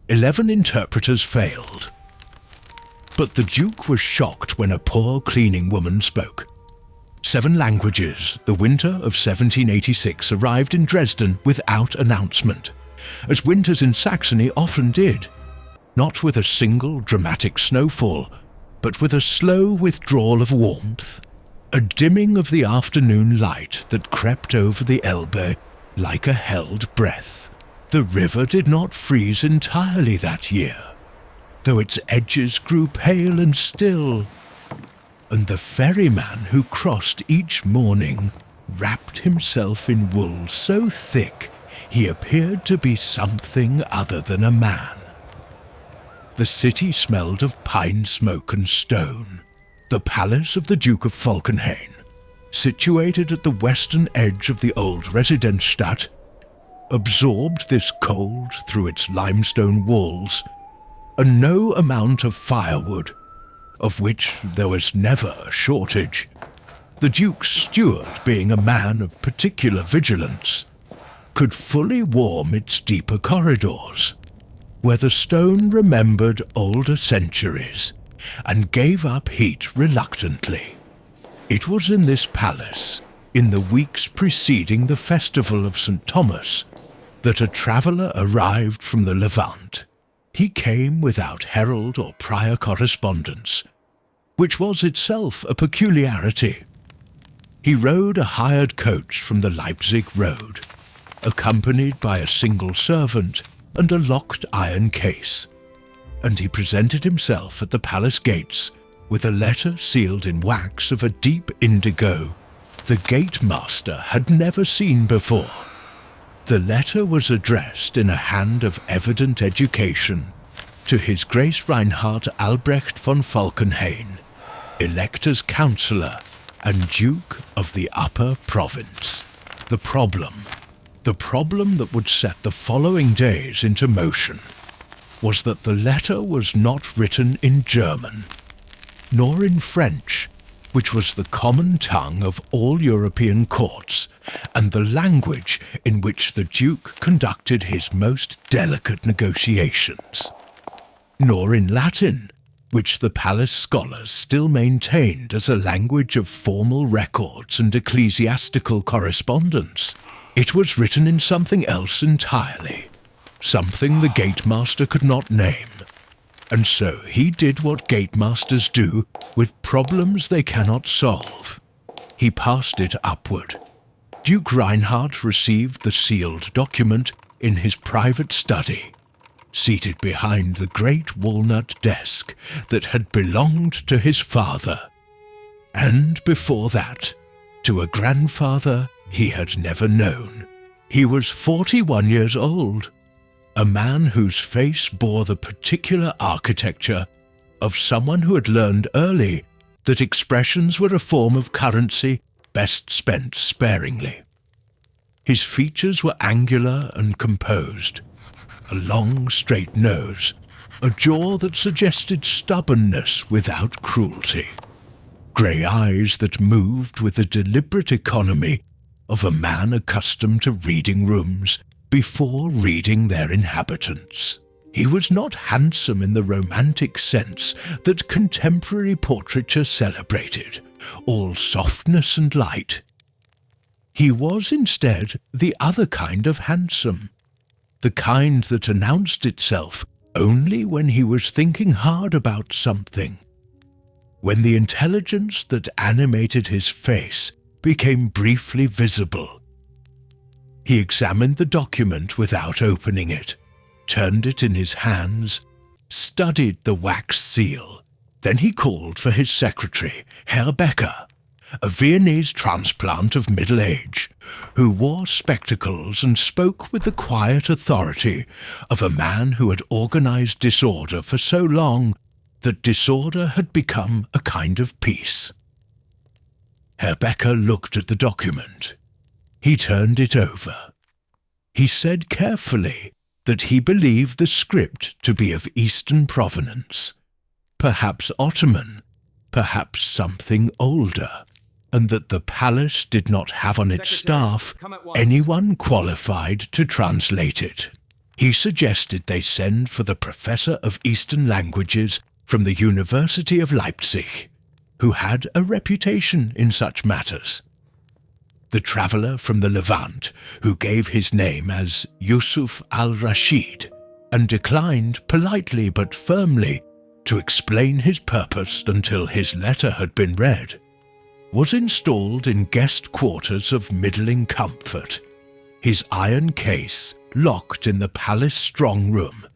11 interpreters failed. But the Duke was shocked when a poor cleaning woman spoke. 7 languages, the winter of 1786 arrived in Dresden without announcement, as winters in Saxony often did, not with a single dramatic snowfall, but with a slow withdrawal of warmth, a dimming of the afternoon light that crept over the Elbe like a held breath. The river did not freeze entirely that year, though its edges grew pale and still, and the ferryman who crossed each morning wrapped himself in wool so thick he appeared to be something other than a man. The city smelled of pine smoke and stone. The palace of the Duke of Falkenhayn, situated at the western edge of the old Residenzstadt, absorbed this cold through its limestone walls, and no amount of firewood, of which there was never a shortage, the Duke's steward being a man of particular vigilance, could fully warm its deeper corridors, where the stone remembered older centuries and gave up heat reluctantly. It was in this palace, in the weeks preceding the festival of St. Thomas, that a traveller arrived from the Levant. He came without herald or prior correspondence, which was itself a peculiarity. He rode a hired coach from the Leipzig road, accompanied by a single servant and a locked iron case, and he presented himself at the palace gates with a letter sealed in wax of a deep indigo the gate master had never seen before. The letter was addressed in a hand of evident education to His Grace Reinhard Albrecht von Falkenhayn, Elector's Councillor and Duke of the Upper Province. The problem that would set the following days into motion, was that the letter was not written in German, nor in French, which was the common tongue of all European courts, and the language in which the Duke conducted his most delicate negotiations, nor in Latin, which the palace scholars still maintained as a language of formal records and ecclesiastical correspondence. It was written in something else entirely, something the gatemaster could not name, and so he did what gatemasters do with problems they cannot solve. He passed it upward. Duke Reinhard received the sealed document in his private study, seated behind the great walnut desk that had belonged to his father, and before that, to a grandfather he had never known. He was 41 years old, a man whose face bore the particular architecture of someone who had learned early that expressions were a form of currency best spent sparingly. His features were angular and composed, a long straight nose, a jaw that suggested stubbornness without cruelty, grey eyes that moved with the deliberate economy of a man accustomed to reading rooms before reading their inhabitants. He was not handsome in the romantic sense that contemporary portraiture celebrated, all softness and light. He was instead the other kind of handsome, the kind that announced itself only when he was thinking hard about something, when the intelligence that animated his face became briefly visible. He examined the document without opening it, turned it in his hands, studied the wax seal. Then he called for his secretary, Herr Becker, a Viennese transplant of middle age, who wore spectacles and spoke with the quiet authority of a man who had organized disorder for so long that disorder had become a kind of peace. Herr Becker looked at the document. He turned it over. He said carefully that he believed the script to be of Eastern provenance, perhaps Ottoman, perhaps something older, and that the palace did not have on its staff anyone qualified to translate it. He suggested they send for the professor of Eastern languages from the University of Leipzig, who had a reputation in such matters. The traveller from the Levant, who gave his name as Yusuf al-Rashid, and declined politely but firmly to explain his purpose until his letter had been read, was installed in guest quarters of middling comfort, his iron case locked in the palace strong room,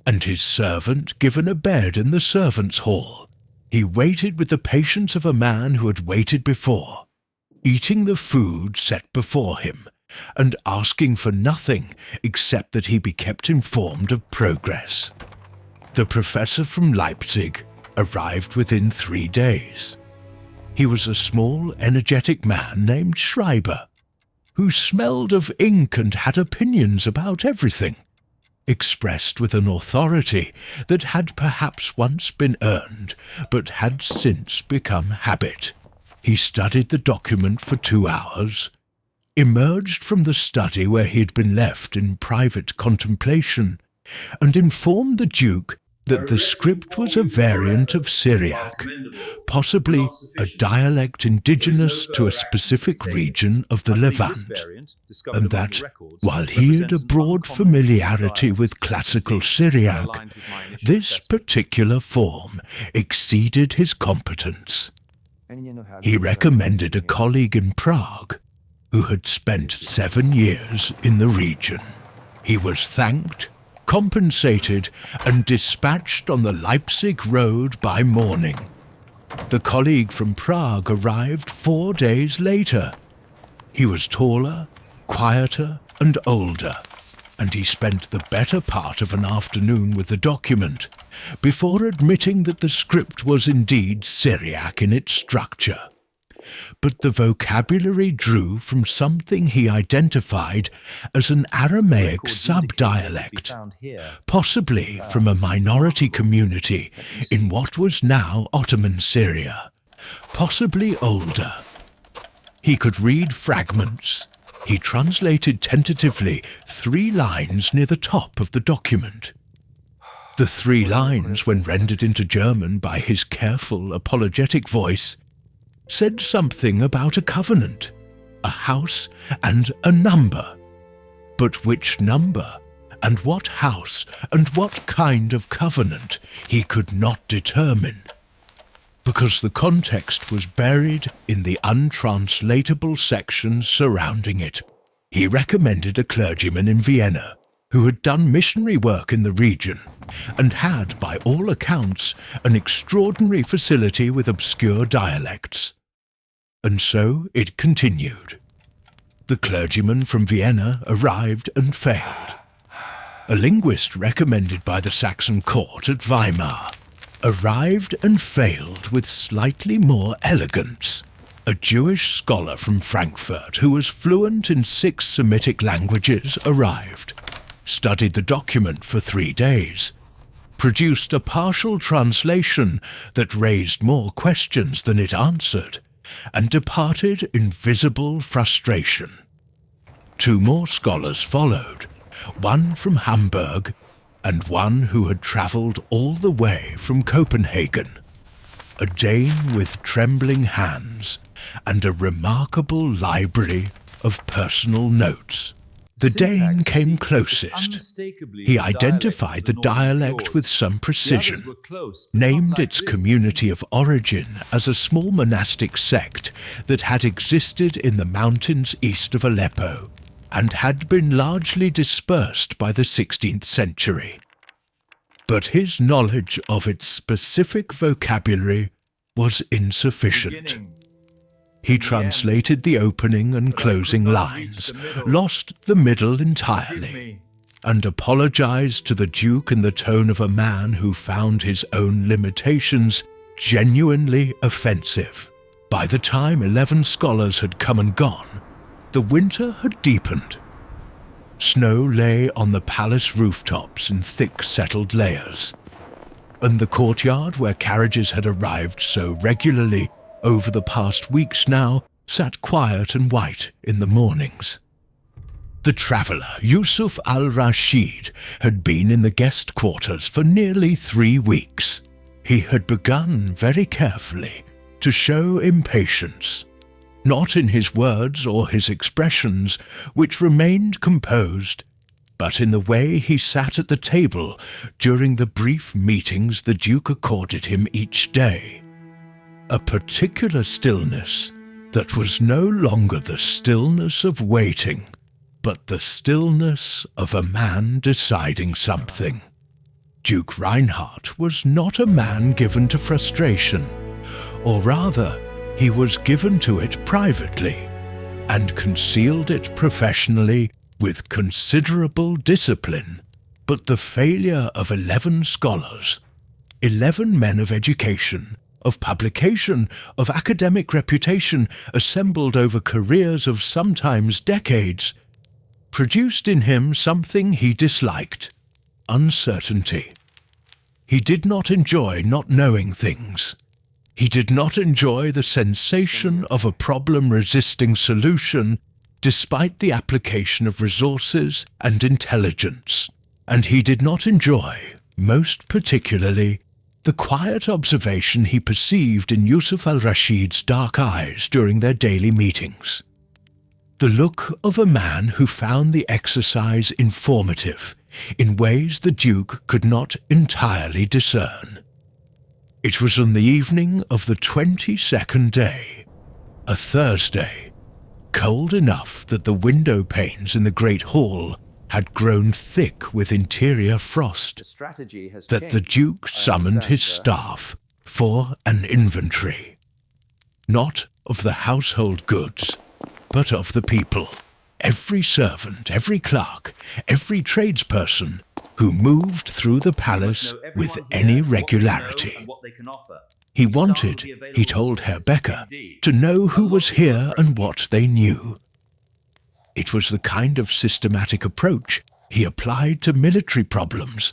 and his servant given a bed in the servants' hall. He waited with the patience of a man who had waited before, eating the food set before him, and asking for nothing except that he be kept informed of progress. The professor from Leipzig arrived within 3 days. He was a small, energetic man named Schreiber, who smelled of ink and had opinions about everything, expressed with an authority that had perhaps once been earned, but had since become habit. He studied the document for 2 hours, emerged from the study where he had been left in private contemplation, and informed the Duke that the script was a variant of Syriac, possibly a dialect indigenous to a specific region of the Levant, and that, while he had a broad familiarity with classical Syriac, this particular form exceeded his competence. He recommended a colleague in Prague who had spent 7 years in the region. He was thanked, compensated, and dispatched on the Leipzig road by morning. The colleague from Prague arrived 4 days later. He was taller, quieter, and older, and he spent the better part of an afternoon with the document before admitting that the script was indeed Syriac in its structure. But the vocabulary drew from something he identified as an Aramaic subdialect, possibly from a minority community in what was now Ottoman Syria, possibly older. He could read fragments. He translated tentatively 3 lines near the top of the document. The 3 lines, when rendered into German by his careful, apologetic voice, said something about a covenant, a house, and a number. But which number, and what house, and what kind of covenant, he could not determine, because the context was buried in the untranslatable sections surrounding it. He recommended a clergyman in Vienna who had done missionary work in the region and had, by all accounts, an extraordinary facility with obscure dialects. And so it continued. The clergyman from Vienna arrived and failed. A linguist recommended by the Saxon court at Weimar arrived and failed with slightly more elegance. A Jewish scholar from Frankfurt who was fluent in 6 Semitic languages arrived, studied the document for 3 days, produced a partial translation that raised more questions than it answered, and departed in visible frustration. 2 more scholars followed, one from Hamburg and one who had travelled all the way from Copenhagen, a Dane with trembling hands and a remarkable library of personal notes. The Dane came closest. He identified the dialect with some precision, named its community of origin as a small monastic sect that had existed in the mountains east of Aleppo and had been largely dispersed by the 16th century. But his knowledge of its specific vocabulary was insufficient. He translated the opening and closing lines, lost the middle entirely, and apologized to the Duke in the tone of a man who found his own limitations genuinely offensive. By the time 11 scholars had come and gone, the winter had deepened. Snow lay on the palace rooftops in thick settled layers, and the courtyard where carriages had arrived so regularly over the past weeks now sat quiet and white in the mornings. The traveller, Yusuf al-Rashid, had been in the guest quarters for nearly 3 weeks. He had begun very carefully to show impatience, not in his words or his expressions, which remained composed, but in the way he sat at the table during the brief meetings the Duke accorded him each day. A particular stillness that was no longer the stillness of waiting, but the stillness of a man deciding something. Duke Reinhardt was not a man given to frustration, or rather, he was given to it privately, and concealed it professionally with considerable discipline. But the failure of 11 scholars, 11 men of education, of publication, of academic reputation, assembled over careers of sometimes decades, produced in him something he disliked: uncertainty. He did not enjoy not knowing things. He did not enjoy the sensation of a problem-resisting solution despite the application of resources and intelligence. And he did not enjoy, most particularly, the quiet observation he perceived in Yusuf al-Rashid's dark eyes during their daily meetings. The look of a man who found the exercise informative in ways the Duke could not entirely discern. It was on the evening of the 22nd day, a Thursday, cold enough that the window panes in the great hall had grown thick with interior frost, that the Duke summoned his staff for an inventory, not of the household goods, but of the people, every servant, every clerk, every tradesperson who moved through the palace with any regularity. He wanted, he told Herr Becker, to know who was here and what they knew. It was the kind of systematic approach he applied to military problems,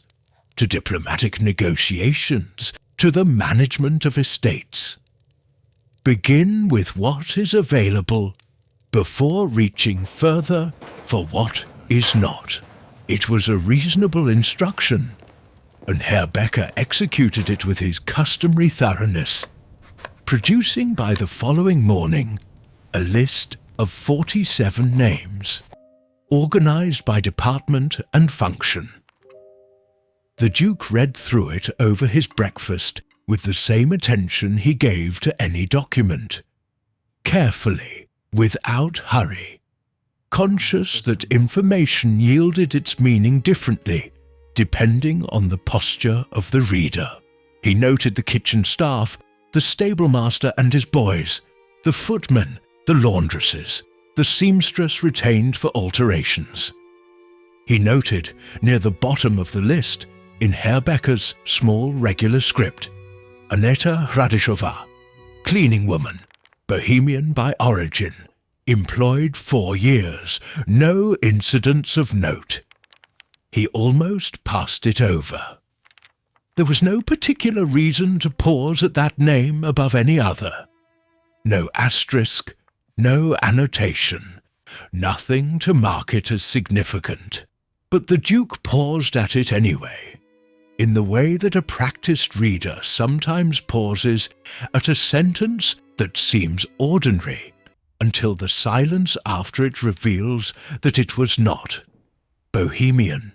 to diplomatic negotiations, to the management of estates. Begin with what is available before reaching further for what is not. It was a reasonable instruction, and Herr Becker executed it with his customary thoroughness, producing by the following morning a list of 47 names, organized by department and function. The Duke read through it over his breakfast with the same attention he gave to any document, carefully, without hurry, conscious that information yielded its meaning differently, depending on the posture of the reader. He noted the kitchen staff, the stablemaster and his boys, the footmen, the laundresses, the seamstress retained for alterations. He noted, near the bottom of the list, in Herr Becker's small regular script, Aneta Radishova, cleaning woman, Bohemian by origin, employed 4 years, no incidents of note. He almost passed it over. There was no particular reason to pause at that name above any other. No asterisk, no annotation, nothing to mark it as significant. But the Duke paused at it anyway, in the way that a practiced reader sometimes pauses at a sentence that seems ordinary, until the silence after it reveals that it was not. Bohemian.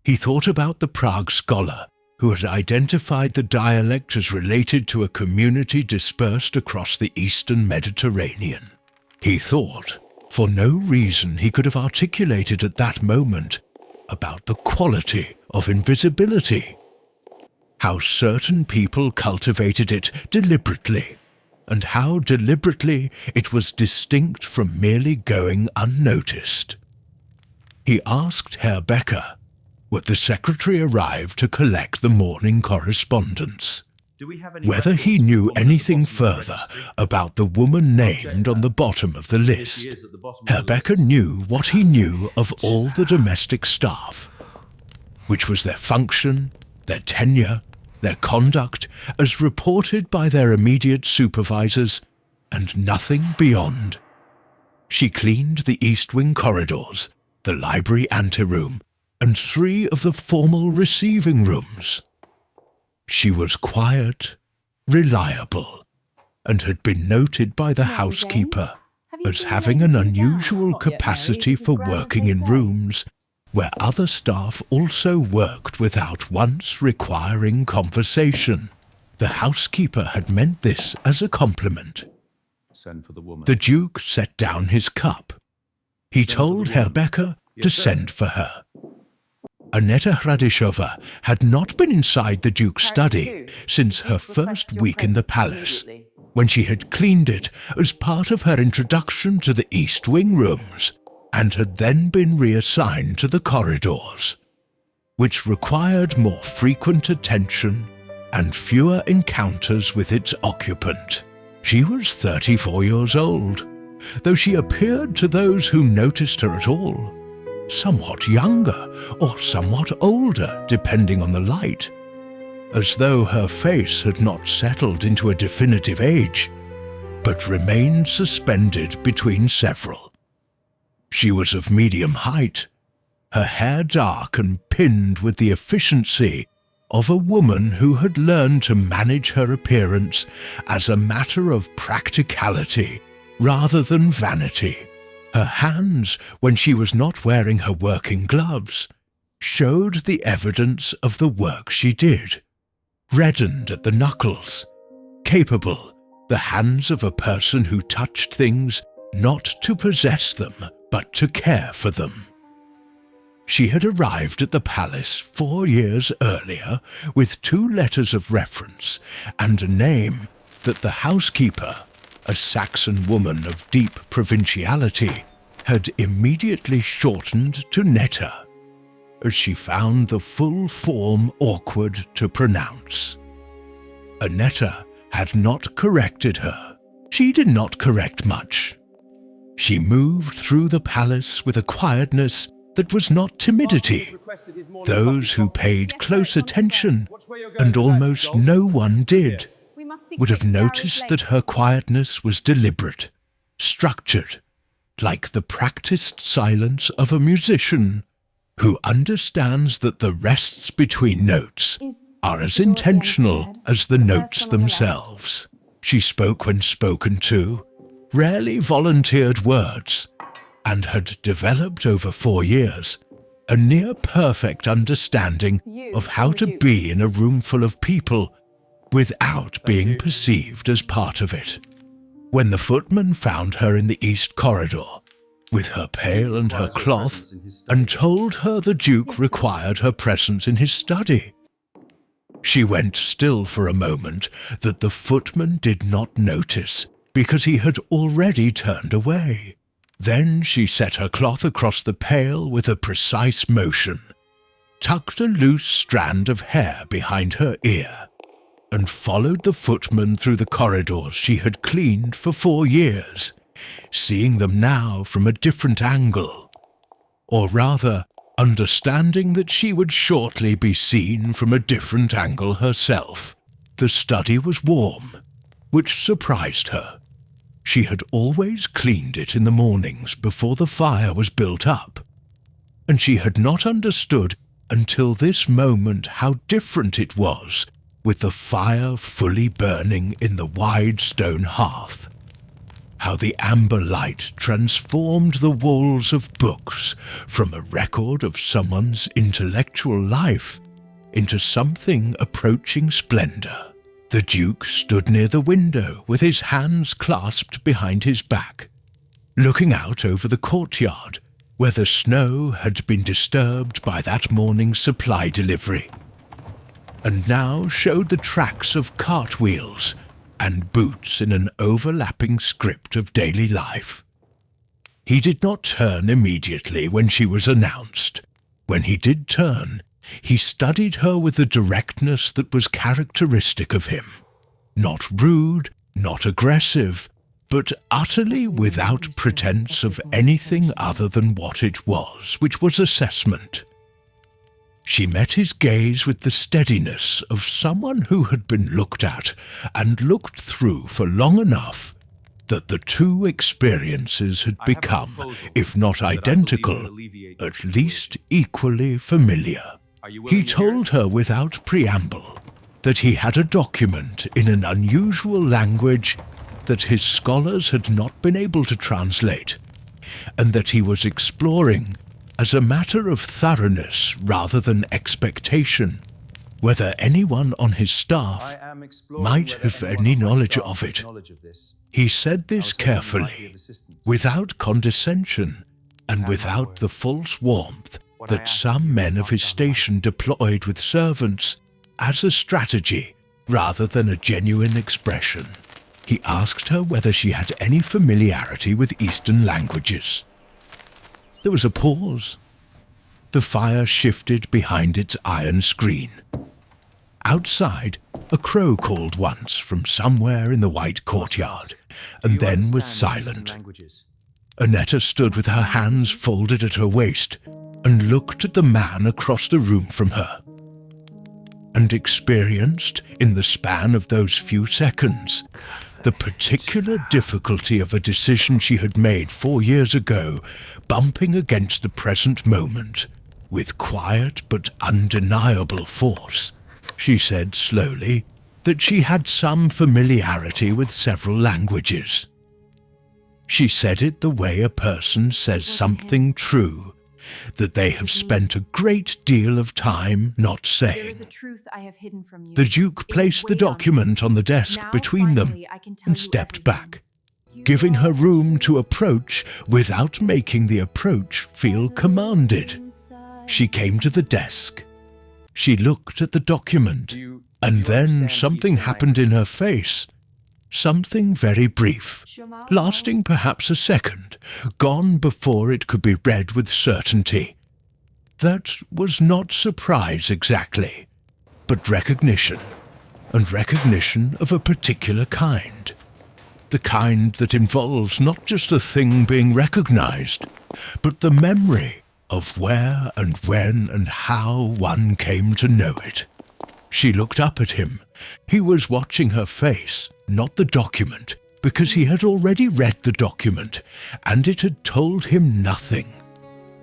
He thought about the Prague scholar who had identified the dialect as related to a community dispersed across the eastern Mediterranean. He thought, for no reason he could have articulated at that moment, about the quality of invisibility, how certain people cultivated it deliberately, and how deliberately it was distinct from merely going unnoticed. He asked Herr Becker, when the secretary arrived to collect the morning correspondence, whether he knew anything further about the woman named on the bottom of the list. Herr Becker knew what he knew of all the domestic staff, which was their function, their tenure, their conduct, as reported by their immediate supervisors, and nothing beyond. She cleaned the East Wing corridors, the library anteroom, and 3 of the formal receiving rooms. She was quiet, reliable, and had been noted by the housekeeper as having an unusual capacity for working in rooms where other staff also worked without once requiring conversation. The housekeeper had meant this as a compliment. Send for the woman. The Duke set down his cup. He told Herr Becker to send for her. Annetta Hradishova had not been inside the Duke's study since her first week in the palace, when she had cleaned it as part of her introduction to the East Wing rooms, and had then been reassigned to the corridors, which required more frequent attention and fewer encounters with its occupant. She was 34 years old, though she appeared to those who noticed her at all somewhat younger or somewhat older, depending on the light, as though her face had not settled into a definitive age, but remained suspended between several. She was of medium height, her hair dark and pinned with the efficiency of a woman who had learned to manage her appearance as a matter of practicality rather than vanity. Her hands, when she was not wearing her working gloves, showed the evidence of the work she did, reddened at the knuckles, capable, the hands of a person who touched things not to possess them, but to care for them. She had arrived at the palace 4 years earlier with 2 letters of reference and a name that the housekeeper, a Saxon woman of deep provinciality, had immediately shortened to Netta, as she found the full form awkward to pronounce. Annetta had not corrected her. She did not correct much. She moved through the palace with a quietness that was not timidity. Those who paid close attention, and almost no one did, would have noticed that her quietness was deliberate, structured, like the practiced silence of a musician who understands that the rests between notes are as intentional as the notes themselves. She spoke when spoken to, rarely volunteered words, and had developed over 4 years a near-perfect understanding of how to be in a room full of people without being perceived as part of it. When the footman found her in the East Corridor, with her pail and her cloth, and told her the Duke required her presence in his study, she went still for a moment that the footman did not notice, because he had already turned away. Then she set her cloth across the pail with a precise motion, tucked a loose strand of hair behind her ear, and followed the footman through the corridors she had cleaned for 4 years, seeing them now from a different angle, or rather, understanding that she would shortly be seen from a different angle herself. The study was warm, which surprised her. She had always cleaned it in the mornings before the fire was built up, and she had not understood until this moment how different it was with the fire fully burning in the wide stone hearth. How the amber light transformed the walls of books from a record of someone's intellectual life into something approaching splendor. The Duke stood near the window with his hands clasped behind his back, looking out over the courtyard where the snow had been disturbed by that morning's supply delivery, and now showed the tracks of cartwheels and boots in an overlapping script of daily life. He did not turn immediately when she was announced. When he did turn, he studied her with the directness that was characteristic of him. Not rude, not aggressive, but utterly without pretense of anything other than what it was, which was assessment. She met his gaze with the steadiness of someone who had been looked at and looked through for long enough that the two experiences had become, if not identical, at least equally familiar. He told her without preamble that he had a document in an unusual language that his scholars had not been able to translate, and that he was exploring, as a matter of thoroughness rather than expectation, whether anyone on his staff might have any knowledge of it. He said this carefully, without condescension and without the false warmth that some men of his station deployed with servants as a strategy rather than a genuine expression. He asked her whether she had any familiarity with Eastern languages. There was a pause. The fire shifted behind its iron screen. Outside, a crow called once from somewhere in the white courtyard, and then was silent. Annetta stood with her hands folded at her waist and looked at the man across the room from her, and experienced, in the span of those few seconds, the particular difficulty of a decision she had made 4 years ago bumping against the present moment with quiet but undeniable force. She said slowly that she had some familiarity with several languages. She said it the way a person says something true that they have spent a great deal of time not saying. There is a truth I have hidden from you. The Duke placed the document on the desk between them and stepped back, giving her room to approach without making the approach feel commanded. She came to the desk. She looked at the document, and then something happened in her face. Something very brief, lasting perhaps a second, gone before it could be read with certainty. That was not surprise exactly, but recognition, and recognition of a particular kind. The kind that involves not just a thing being recognized, but the memory of where and when and how one came to know it. She looked up at him. He was watching her face, not the document, because he had already read the document, and it had told him nothing.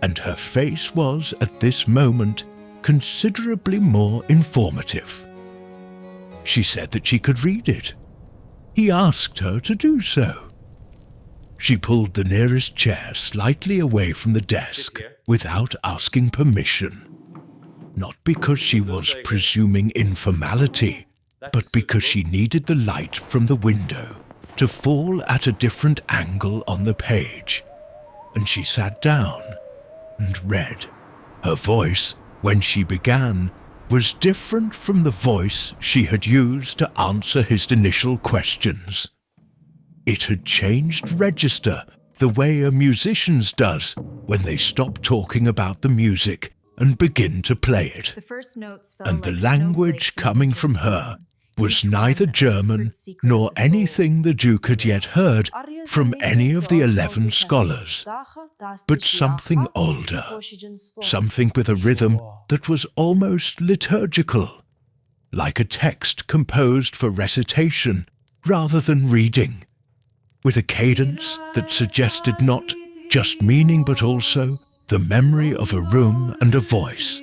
And her face was, at this moment, considerably more informative. She said that she could read it. He asked her to do so. She pulled the nearest chair slightly away from the desk without asking permission. Not because she was presuming informality, but because she needed the light from the window to fall at a different angle on the page. And she sat down and read. Her voice, when she began, was different from the voice she had used to answer his initial questions. It had changed register the way a musician's does when they stop talking about the music and begin to play it. And the language coming from her was neither German nor anything the Duke had yet heard from any of the 11 scholars, but something older, something with a rhythm that was almost liturgical, like a text composed for recitation rather than reading, with a cadence that suggested not just meaning but also the memory of a room and a voice,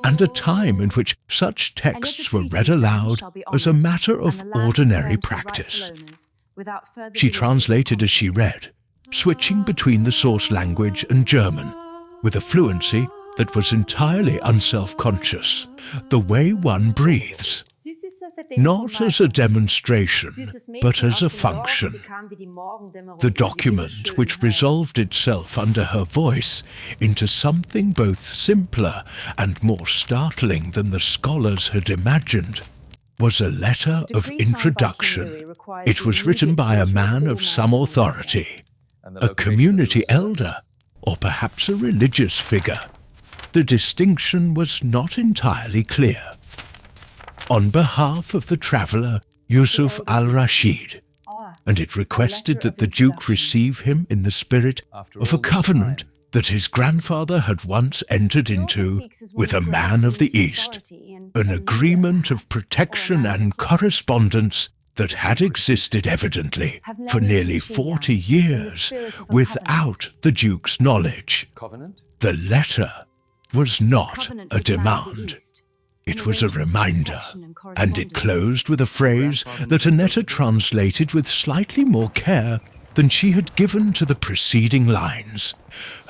and a time in which such texts were read aloud as a matter of ordinary practice. She translated as she read, switching between the source language and German, with a fluency that was entirely unself-conscious, the way one breathes, not as a demonstration, but as a function. The document, which resolved itself under her voice into something both simpler and more startling than the scholars had imagined, was a letter of introduction. It was written by a man of some authority, a community elder, or perhaps a religious figure. The distinction was not entirely clear. On behalf of the traveller Yusuf al-Rashid, and it requested that the Duke receive him in the spirit of a covenant that his grandfather had once entered into with a man of the East, an agreement of protection and correspondence that had existed evidently Have for married nearly Cecilia 40 in the years spirit of a without covenant. the Duke's knowledge. Covenant? The letter was not Covenant a with Man of the demand. East, It an was a arrangement of reminder, protection and and it correspondence. closed with a phrase that Annetta translated with slightly more care than she had given to the preceding lines,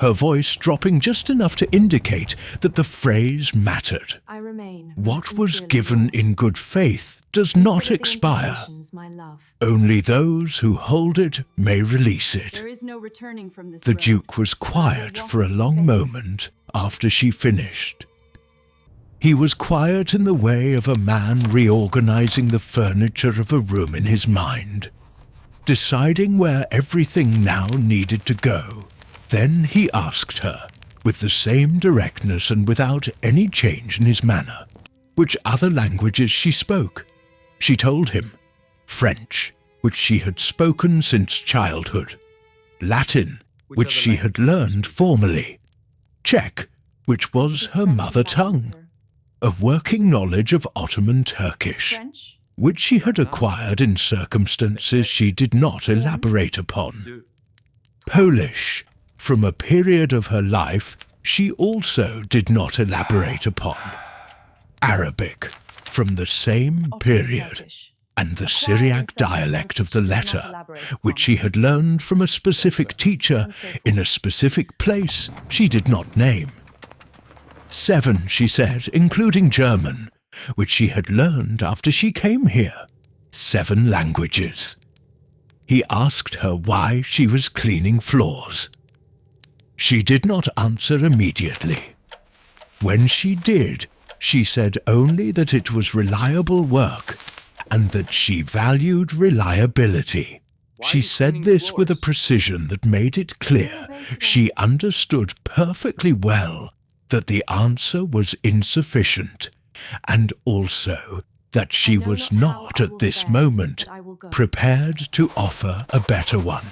her voice dropping just enough to indicate that the phrase mattered. I remain What was sincerely given in yours. good faith does Consider not the expire. implications, my love. Only those who hold it may release it. There is no returning from this The road. Duke was quiet for a long moment after she finished. He was quiet in the way of a man reorganizing the furniture of a room in his mind, deciding where everything now needed to go. Then he asked her, with the same directness and without any change in his manner, which other languages she spoke. She told him French, which she had spoken since childhood, Latin, which she had learned formally, Czech, which was her mother tongue, a working knowledge of Ottoman Turkish, French? which she had acquired in circumstances she did not elaborate upon, Polish, from a period of her life she also did not elaborate upon, Arabic, from the same Ottoman period, Turkish. and the Acquired in Syriac dialect of the circumstances letter, not elaborate which upon. she had learned from a specific teacher in a specific place she did not name. 7, she said, including German, which she had learned after she came here. 7 languages. He asked her why she was cleaning floors. She did not answer immediately. When she did, she said only that it was reliable work and that she valued reliability. She said this with a precision that made it clear she understood perfectly well that the answer was insufficient, and also that she I know was not how not I at will this fare, moment but I will go. prepared to offer a better one.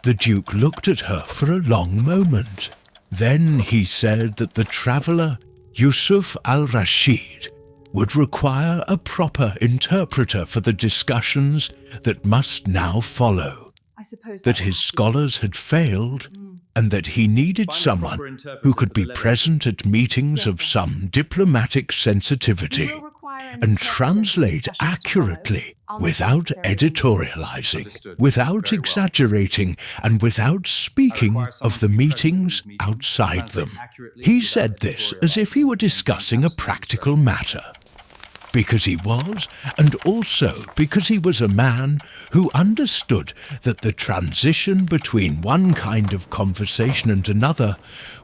The Duke looked at her for a long moment. Then he said that the traveller, Yusuf al-Rashid, would require a proper interpreter for the discussions that must now follow, I suppose that will his have to scholars had failed, and that he needed Find a someone proper interpreter who could for the be letter. present at meetings Yes, of sir. some diplomatic be. sensitivity You will require an and interpreter for translate discussions to follow. accurately, I'll make without necessary arrangements. editorializing, Understood. without Very well. exaggerating, and without speaking require someone of the to be present at meetings these meetings, outside translate them. accurately He without said this as if he were editorializing, discussing a using practical absolute matter. Because he was, and also because he was a man who understood that the transition between one kind of conversation and another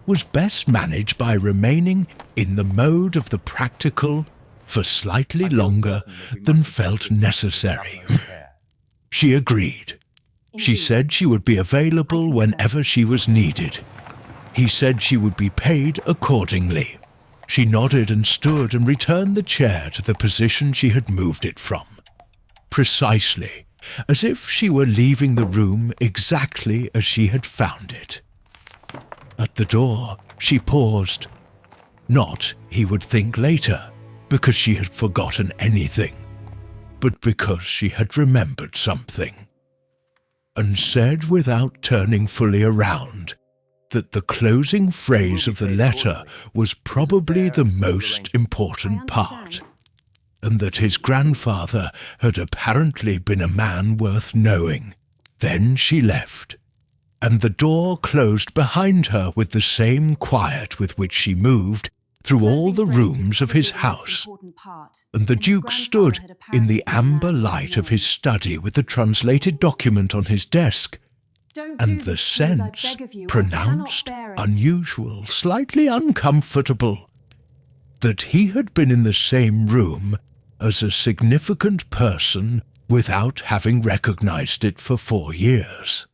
was best managed by remaining in the mode of the practical for slightly longer than felt necessary. She agreed. She Indeed. said she would be available whenever she was needed. He said she would be paid accordingly. She nodded and stood and returned the chair to the position she had moved it from. Precisely, as if she were leaving the room exactly as she had found it. At the door, she paused. Not, he would think later, because she had forgotten anything, but because she had remembered something, and said without turning fully around that the closing phrase of the letter was probably the most important part, and that his grandfather had apparently been a man worth knowing. Then she left, and the door closed behind her with the same quiet with which she moved through all the rooms of his house, and the Duke stood in the amber light of his study with the translated document on his desk, and the sense, pronounced, unusual, slightly uncomfortable, that he had been in the same room as a significant person without having recognized it for 4 years.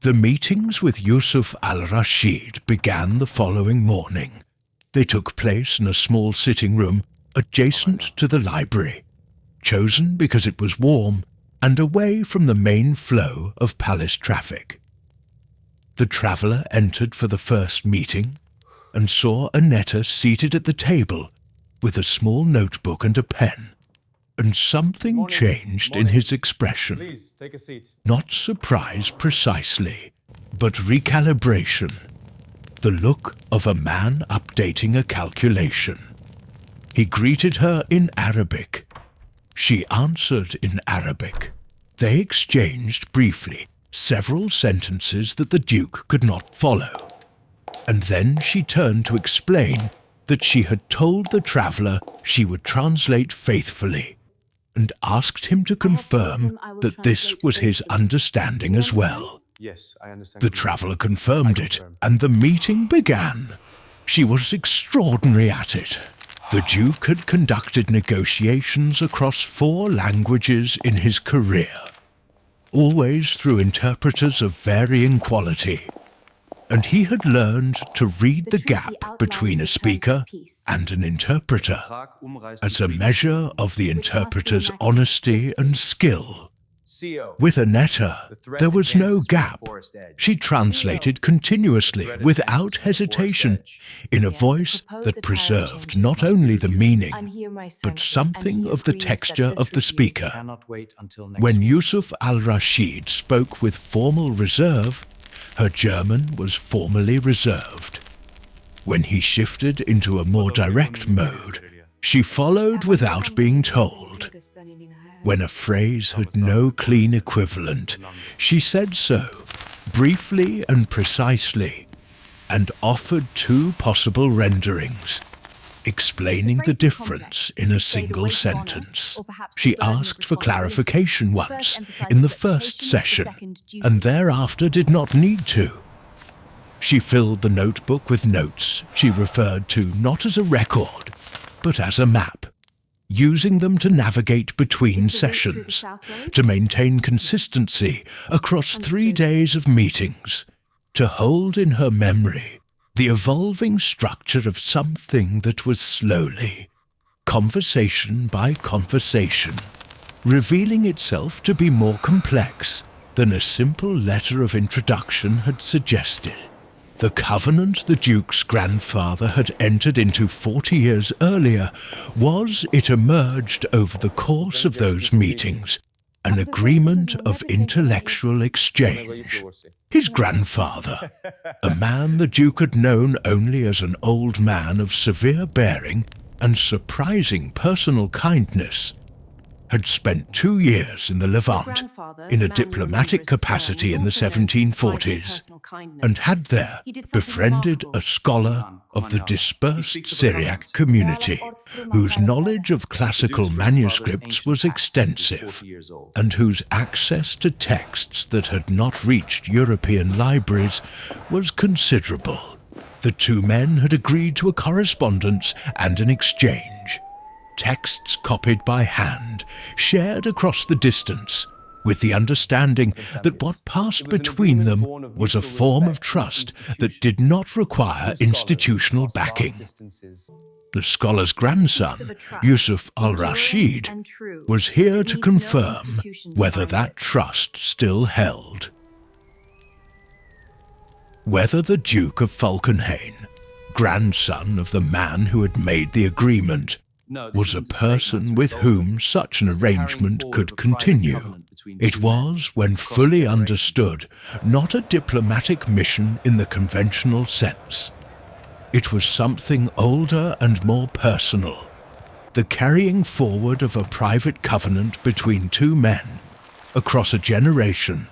The meetings with Yusuf al-Rashid began the following morning. They took place in a small sitting room adjacent to the library, chosen because it was warm and away from the main flow of palace traffic. The traveller entered for the first meeting and saw Annetta seated at the table with a small notebook and a pen, and something changed in his expression. Please, take a seat. Not surprise precisely, but recalibration. The look of a man updating a calculation. He greeted her in Arabic. She answered in Arabic. They exchanged briefly several sentences that the Duke could not follow. And then she turned to explain that she had told the traveller she would translate faithfully, and asked him to confirm that this was his understanding as well. Yes, I understand. The traveller confirmed it, and the meeting began. She was extraordinary at it. The Duke had conducted negotiations across 4 languages in his career, always through interpreters of varying quality, and he had learned to read the gap between a speaker and an interpreter as a measure of the interpreter's honesty and skill. With Annetta, there was no gap. She translated continuously, without hesitation, in a voice that preserved not only the meaning, but something of the texture of the speaker. When Yusuf al-Rashid spoke with formal reserve, her German was formally reserved. When he shifted into a more direct mode, she followed without being told. When a phrase had no clean equivalent, she said so, briefly and precisely, and offered 2 possible renderings, explaining the difference in a single sentence. She asked for clarification once, in the first session, and thereafter did not need to. She filled the notebook with notes she referred to not as a record, but as a map, using them to navigate between sessions, to maintain consistency across 3 days of meetings, to hold in her memory the evolving structure of something that was slowly, conversation by conversation, revealing itself to be more complex than a simple letter of introduction had suggested. The covenant the Duke's grandfather had entered into 40 years earlier was, it emerged over the course of those meetings, an agreement of intellectual exchange. His grandfather, a man the Duke had known only as an old man of severe bearing and surprising personal kindness, had spent 2 years in the Levant in a diplomatic capacity in the 1740s, and had there befriended a scholar of the dispersed Syriac community, whose knowledge of classical manuscripts was extensive, and whose access to texts that had not reached European libraries was considerable. The 2 men had agreed to a correspondence and an exchange. Texts copied by hand, shared across the distance, with the understanding that what passed between them was a form of trust that did not require institutional backing. The scholar's grandson, Yusuf al-Rashid, was here to confirm whether that trust still held. Whether the Duke of Falkenhayn, grandson of the man who had made the agreement, was a person with whom such an arrangement could continue. It was, when fully understood, not a diplomatic mission in the conventional sense. It was something older and more personal, the carrying forward of a private covenant between 2 men, across a generation,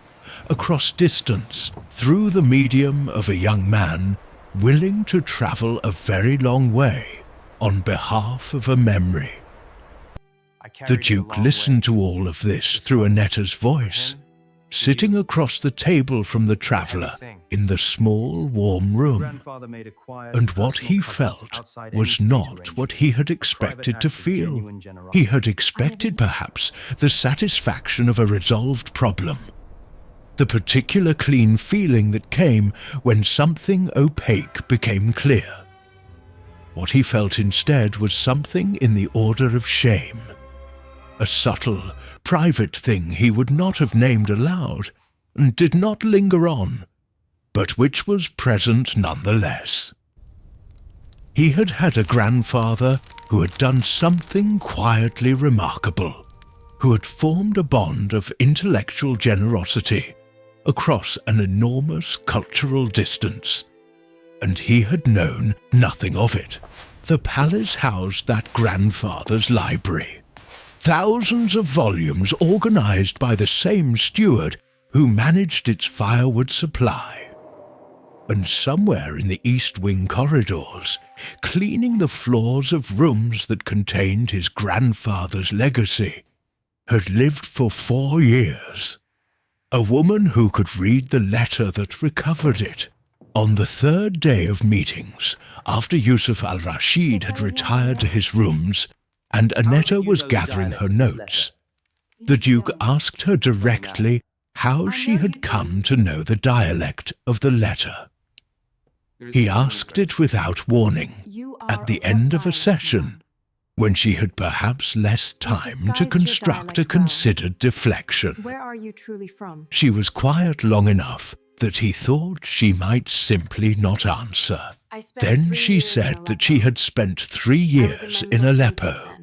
across distance, through the medium of a young man willing to travel a very long way on behalf of a memory. The Duke listened to all of this through Annetta's voice, sitting across the table from the traveller in the small, warm room. And what he felt was not what he had expected to feel. He had expected, perhaps, the satisfaction of a resolved problem, the particular clean feeling that came when something opaque became clear. What he felt instead was something in the order of shame, a subtle, private thing he would not have named aloud, and did not linger on, but which was present nonetheless. He had had a grandfather who had done something quietly remarkable, who had formed a bond of intellectual generosity across an enormous cultural distance. And he had known nothing of it. The palace housed that grandfather's library. Thousands of volumes organized by the same steward who managed its firewood supply. And somewhere in the East Wing corridors, cleaning the floors of rooms that contained his grandfather's legacy, had lived for 4 years. A woman who could read the letter that recovered it. On the 3rd day of meetings, after Yusuf al-Rashid had retired to his rooms and Annetta was gathering her notes, the Duke asked her directly how she had come to know the dialect of the letter. He asked it without warning, at the end of a session, when she had perhaps less time to construct a considered deflection. Where are you truly from? She was quiet long enough that he thought she might simply not answer. Then she said that she had spent 3 years in Aleppo,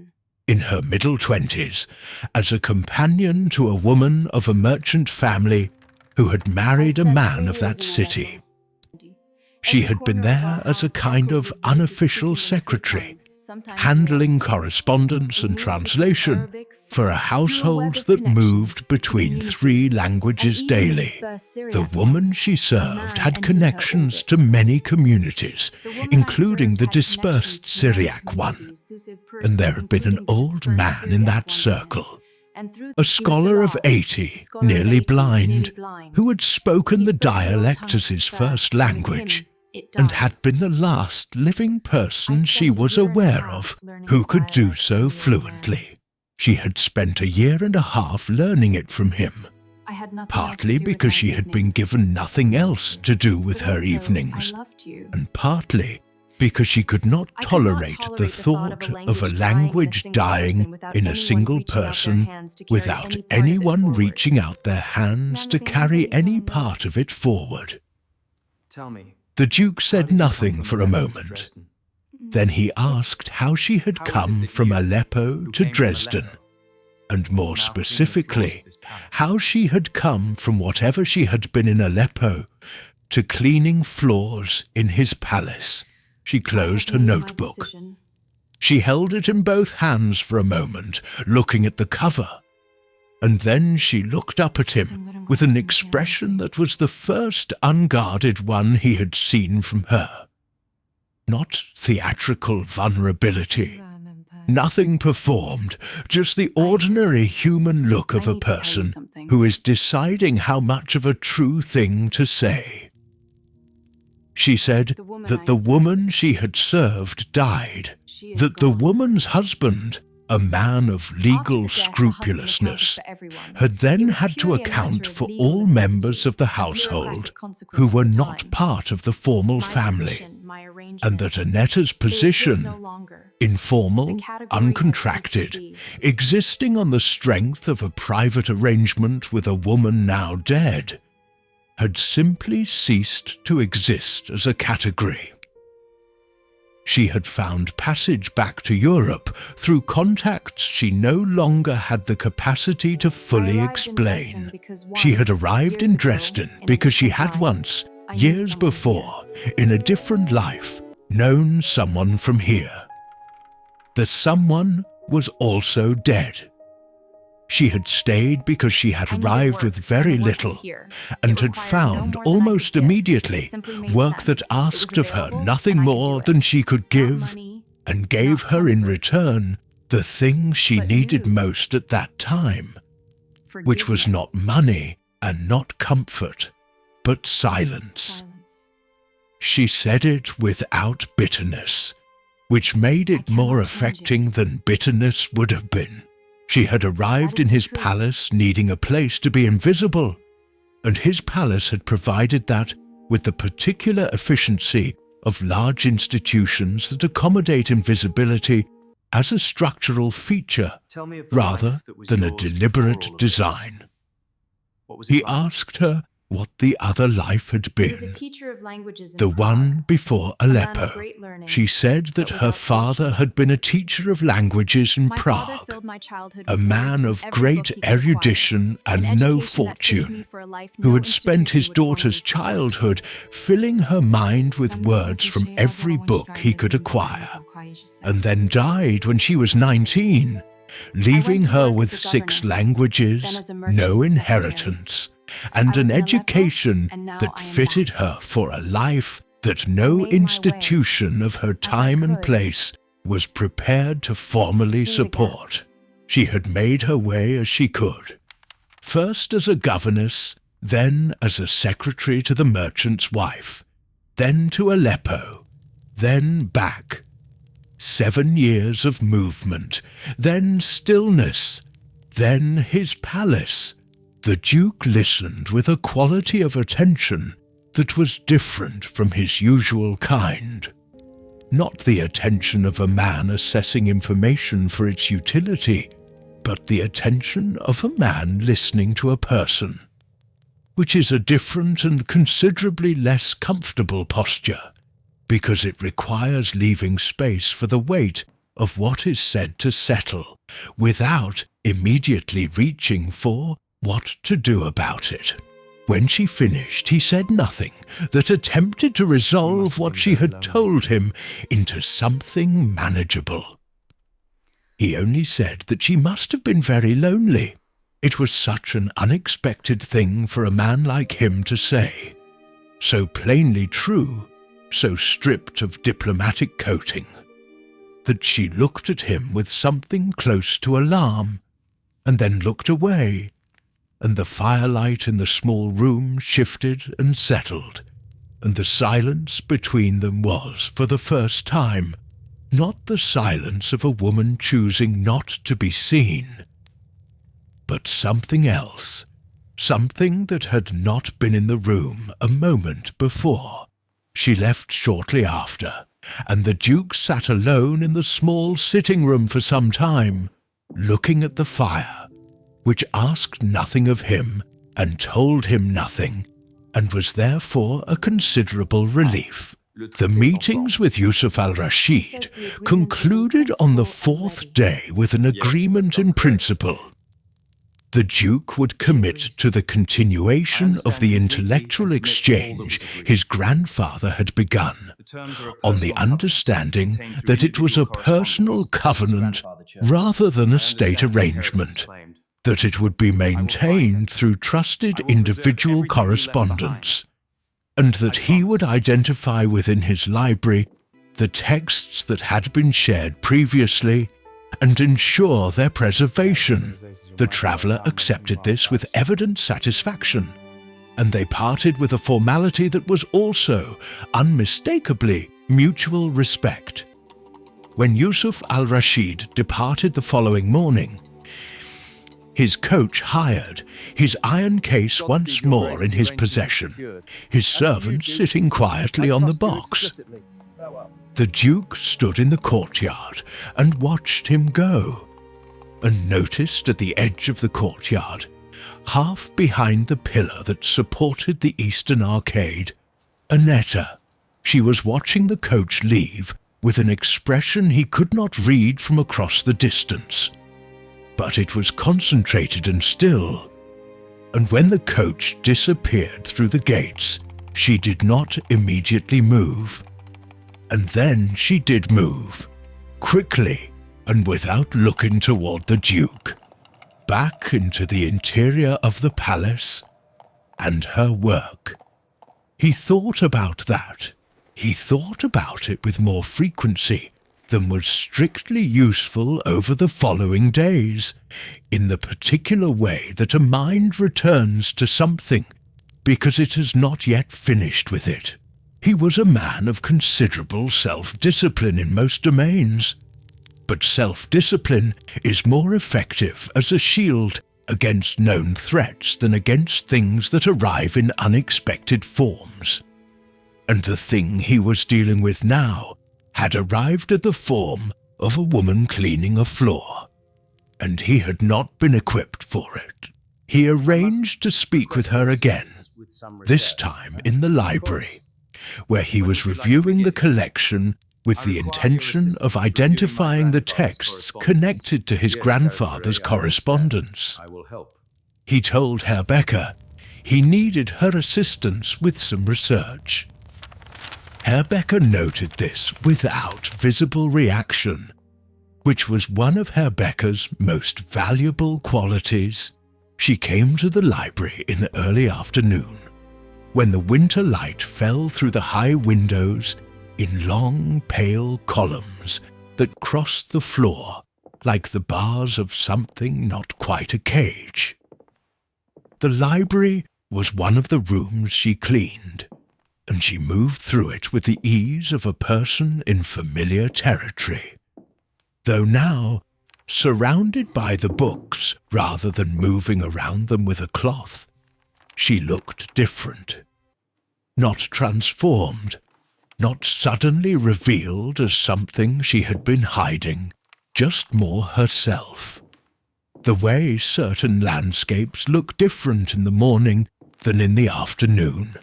in her middle 20s, as a companion to a woman of a merchant family who had married a man of that city. She had been there as a kind of unofficial secretary, handling correspondence and translation for a household that moved between 3 languages daily. The woman she served had connections to many communities, including the dispersed Syriac one, and there had been an old man in that circle, a scholar of 80, nearly blind, who had spoken the dialect as his first language, and had been the last living person she was aware of who could do so fluently. She had spent 1.5 years learning it from him, partly because she had been given nothing else to do with her evenings, and partly because she could not tolerate the thought of a language dying in a single person without anyone reaching out their hands to carry any part of it forward. Tell me. The Duke said nothing for a moment. Then he asked how she had come from Aleppo to Dresden, and more specifically, how she had come from whatever she had been in Aleppo to cleaning floors in his palace. She closed her notebook. She held it in both hands for a moment, looking at the cover, and then she looked up at him with an expression that was the first unguarded one he had seen from her. Not theatrical vulnerability, nothing performed, just the ordinary human look of a person who is deciding how much of a true thing to say. She said that the woman she had served died, that the woman's husband, a man of legal scrupulousness, had then had to account for all members of the household who were not part of the formal family, and that Annetta's position, informal, uncontracted, existing on the strength of a private arrangement with a woman now dead, had simply ceased to exist as a category. She had found passage back to Europe through contacts she no longer had the capacity to fully explain. She had arrived in Dresden because she had once, years before, in a different life, known someone from here. The someone was also dead. She had stayed because she had arrived with very little and had found almost immediately work that asked of her nothing more than she could give and gave her in return the thing she needed most at that time, which was not money and not comfort, but silence. She said it without bitterness, which made it more affecting than bitterness would have been. She had arrived in his palace needing a place to be invisible, and his palace had provided that with the particular efficiency of large institutions that accommodate invisibility as a structural feature rather than a deliberate design. He asked her what the other life had He was a been. teacher of languages in The Prague, one before a man of Aleppo. great learning, She said that but her without father fortune. had been a teacher of languages in My father Prague, filled my childhood a with words man from of every great book he could acquire, erudition and an no education that fitted me fortune, for a life who no had spent his institution would formally daughter's support. childhood filling her mind with Some words days from she every always book he tried could to acquire, pourquoi je sais. and then died when she was 19, leaving to her work with as a 6 governess, then languages, as a merchant's no secretary. inheritance, and I an was in Aleppo, education and now that I am fitted back. her for a life that I no made my way, institution of her as I time and could, place was prepared to formally through the support. gaps. She had made her way as she could, first as a governess, then as a secretary to the merchant's wife, then to Aleppo, then back. 7 years of movement, then stillness, then his palace. The Duke listened with a quality of attention that was different from his usual kind. Not the attention of a man assessing information for its utility, but the attention of a man listening to a person, which is a different and considerably less comfortable posture, because it requires leaving space for the weight of what is said to settle, without immediately reaching for what to do about it. When she finished, he said nothing that attempted to resolve what she had told him into something manageable. He only said that she must have been very lonely. It was such an unexpected thing for a man like him to say, so plainly true, so stripped of diplomatic coating, that she looked at him with something close to alarm, and then looked away, and the firelight in the small room shifted and settled, and the silence between them was, for the first time, not the silence of a woman choosing not to be seen, but something else, something that had not been in the room a moment before. She left shortly after, and the Duke sat alone in the small sitting room for some time, looking at the fire, which asked nothing of him and told him nothing, and was therefore a considerable relief. The meetings with Yusuf al-Rashid concluded on the 4th day with an agreement in principle. The Duke would commit to the continuation of the intellectual exchange his grandfather had begun, on the understanding that it was a personal covenant rather than a state arrangement, that it would be maintained through trusted individual correspondence, and that he would identify within his library the texts that had been shared previously and ensure their preservation. The traveller accepted this with evident satisfaction, and they parted with a formality that was also, unmistakably, mutual respect. When Yusuf al-Rashid departed the following morning, his coach hired, his iron case once more in his possession, his servant sitting quietly on the box. The Duke stood in the courtyard and watched him go, and noticed at the edge of the courtyard, half behind the pillar that supported the eastern arcade, Annetta. She was watching the coach leave with an expression he could not read from across the distance. But it was concentrated and still, and when the coach disappeared through the gates, she did not immediately move. And then she did move, quickly and without looking toward the Duke, back into the interior of the palace and her work. He thought about that. He thought about it with more frequency than was strictly useful over the following days, in the particular way that a mind returns to something because it has not yet finished with it. He was a man of considerable self-discipline in most domains, but self-discipline is more effective as a shield against known threats than against things that arrive in unexpected forms. And the thing he was dealing with now had arrived at the form of a woman cleaning a floor, and he had not been equipped for it. He arranged to speak with her again, this time in the library, where he was reviewing the collection with the intention of identifying the texts connected to his grandfather's correspondence. He told Herr Becker he needed her assistance with some research. Herr Becker noted this without visible reaction, which was one of Herr Becker's most valuable qualities. She came to the library in the early afternoon, when the winter light fell through the high windows in long, pale columns that crossed the floor like the bars of something not quite a cage. The library was one of the rooms she cleaned, and she moved through it with the ease of a person in familiar territory, though now surrounded by the books rather than moving around them with a cloth. She looked different, not transformed, not suddenly revealed as something she had been hiding, just more herself. The way certain landscapes look different in the morning than in the afternoon,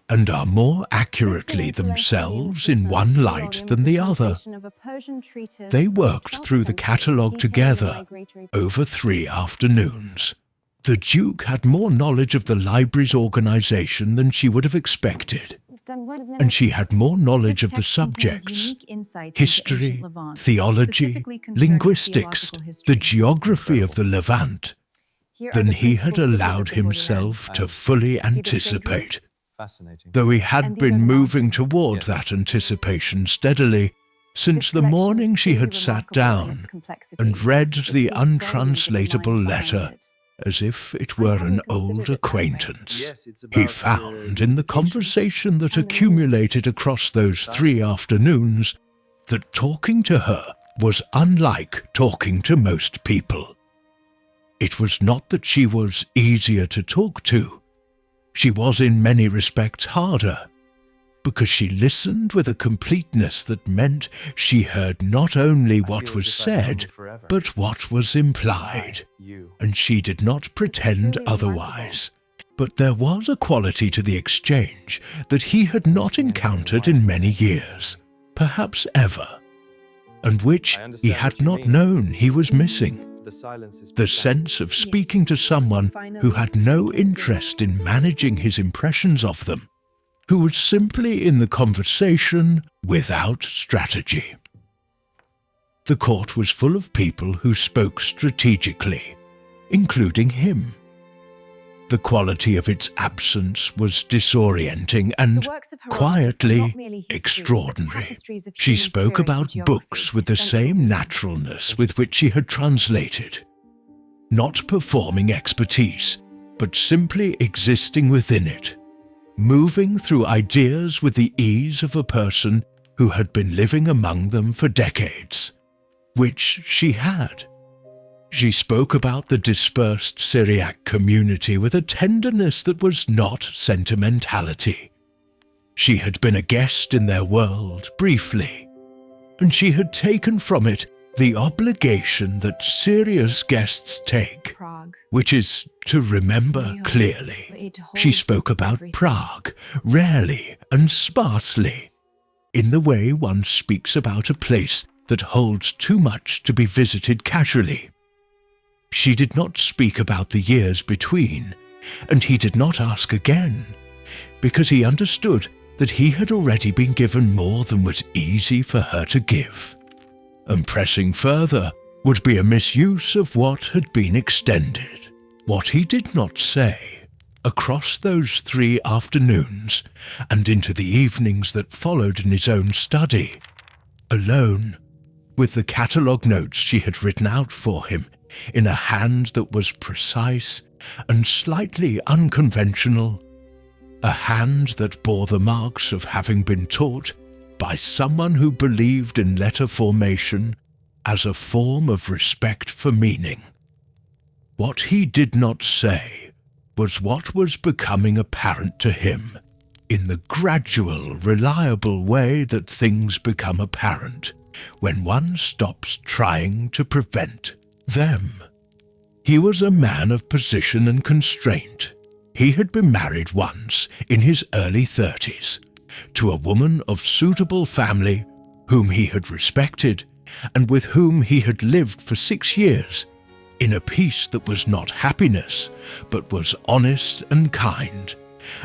and are more accurately themselves in one light than the other. They worked through the catalogue together over 3 afternoons. The Duke had more knowledge of the library's organisation than she would have expected, and she had more knowledge of the subjects: history, theology, linguistics, the geography of the Levant, than he had allowed himself to fully anticipate, though he had been moving toward that anticipation steadily since the morning she had sat down and read the untranslatable letter as if it were an old acquaintance. He found in the conversation that accumulated across those 3 afternoons that talking to her was unlike talking to most people. It was not that she was easier to talk to. She was in many respects harder, because she listened with a completeness that meant she heard not only what was said, but what was implied, and she did not pretend otherwise. But there was a quality to the exchange that he had not encountered in many years, perhaps ever, and which he had not known he was missing. The sense of speaking to someone who had no interest in managing his impressions of them, who was simply in the conversation without strategy. The court was full of people who spoke strategically, including him. The quality of its absence was disorienting and quietly extraordinary. She spoke about books with the same naturalness with which she had translated, not performing expertise, but simply existing within it, moving through ideas with the ease of a person who had been living among them for decades, which she had. She spoke about the dispersed Syriac community with a tenderness that was not sentimentality. She had been a guest in their world briefly, and she had taken from it the obligation that serious guests take, which is to remember clearly. She spoke about Prague, rarely and sparsely, in the way one speaks about a place that holds too much to be visited casually. She did not speak about the years between, and he did not ask again, because he understood that he had already been given more than was easy for her to give, and pressing further would be a misuse of what had been extended. What he did not say, across those 3 afternoons and into the evenings that followed in his own study, alone, with the catalogue notes she had written out for him in a hand that was precise and slightly unconventional, a hand that bore the marks of having been taught by someone who believed in letter formation as a form of respect for meaning. What he did not say was what was becoming apparent to him in the gradual, reliable way that things become apparent when one stops trying to prevent them. He was a man of position and constraint. He had been married once in his early 30s to a woman of suitable family whom he had respected and with whom he had lived for 6 years in a peace that was not happiness but was honest and kind,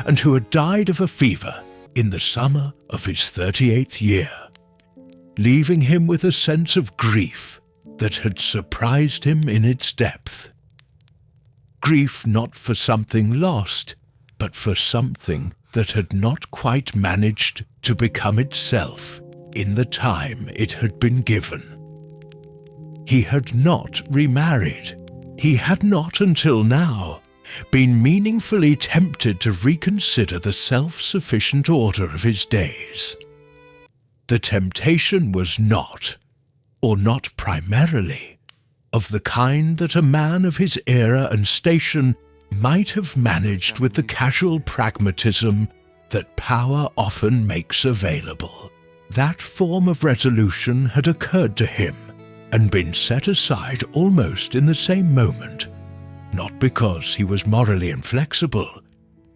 and who had died of a fever in the summer of his 38th year, leaving him with a sense of grief that had surprised him in its depth. Grief not for something lost, but for something that had not quite managed to become itself in the time it had been given. He had not remarried. He had not until now been meaningfully tempted to reconsider the self-sufficient order of his days. The temptation was not, or not primarily, of the kind that a man of his era and station might have managed with the casual pragmatism that power often makes available. That form of resolution had occurred to him and been set aside almost in the same moment, not because he was morally inflexible,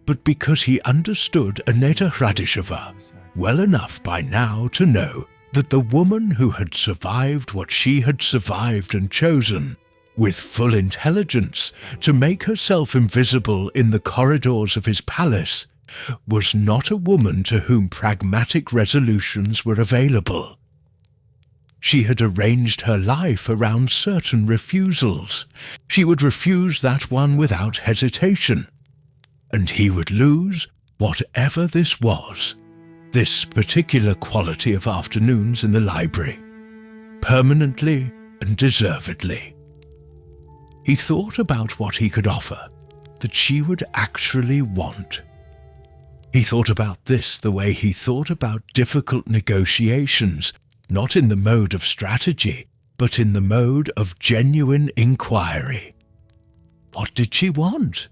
but because he understood Aneta Hradisheva well enough by now to know that the woman who had survived what she had survived and chosen, with full intelligence, to make herself invisible in the corridors of his palace, was not a woman to whom pragmatic resolutions were available. She had arranged her life around certain refusals. She would refuse that one without hesitation, and he would lose whatever this was, this particular quality of afternoons in the library, permanently and deservedly. He thought about what he could offer that she would actually want. He thought about this the way he thought about difficult negotiations, not in the mode of strategy, but in the mode of genuine inquiry. What did she want?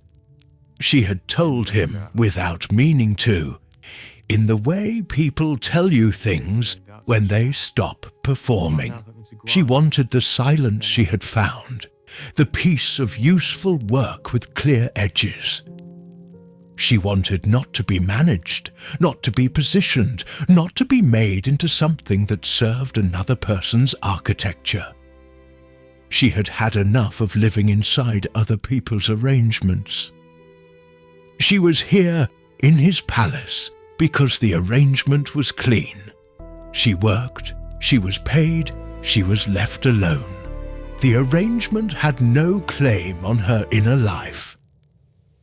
She had told him, without meaning to, in the way people tell you things when they stop performing. She wanted the silence she had found, the peace of useful work with clear edges. She wanted not to be managed, not to be positioned, not to be made into something that served another person's architecture. She had had enough of living inside other people's arrangements. She was here in his palace because the arrangement was clean. She worked, she was paid, she was left alone. The arrangement had no claim on her inner life,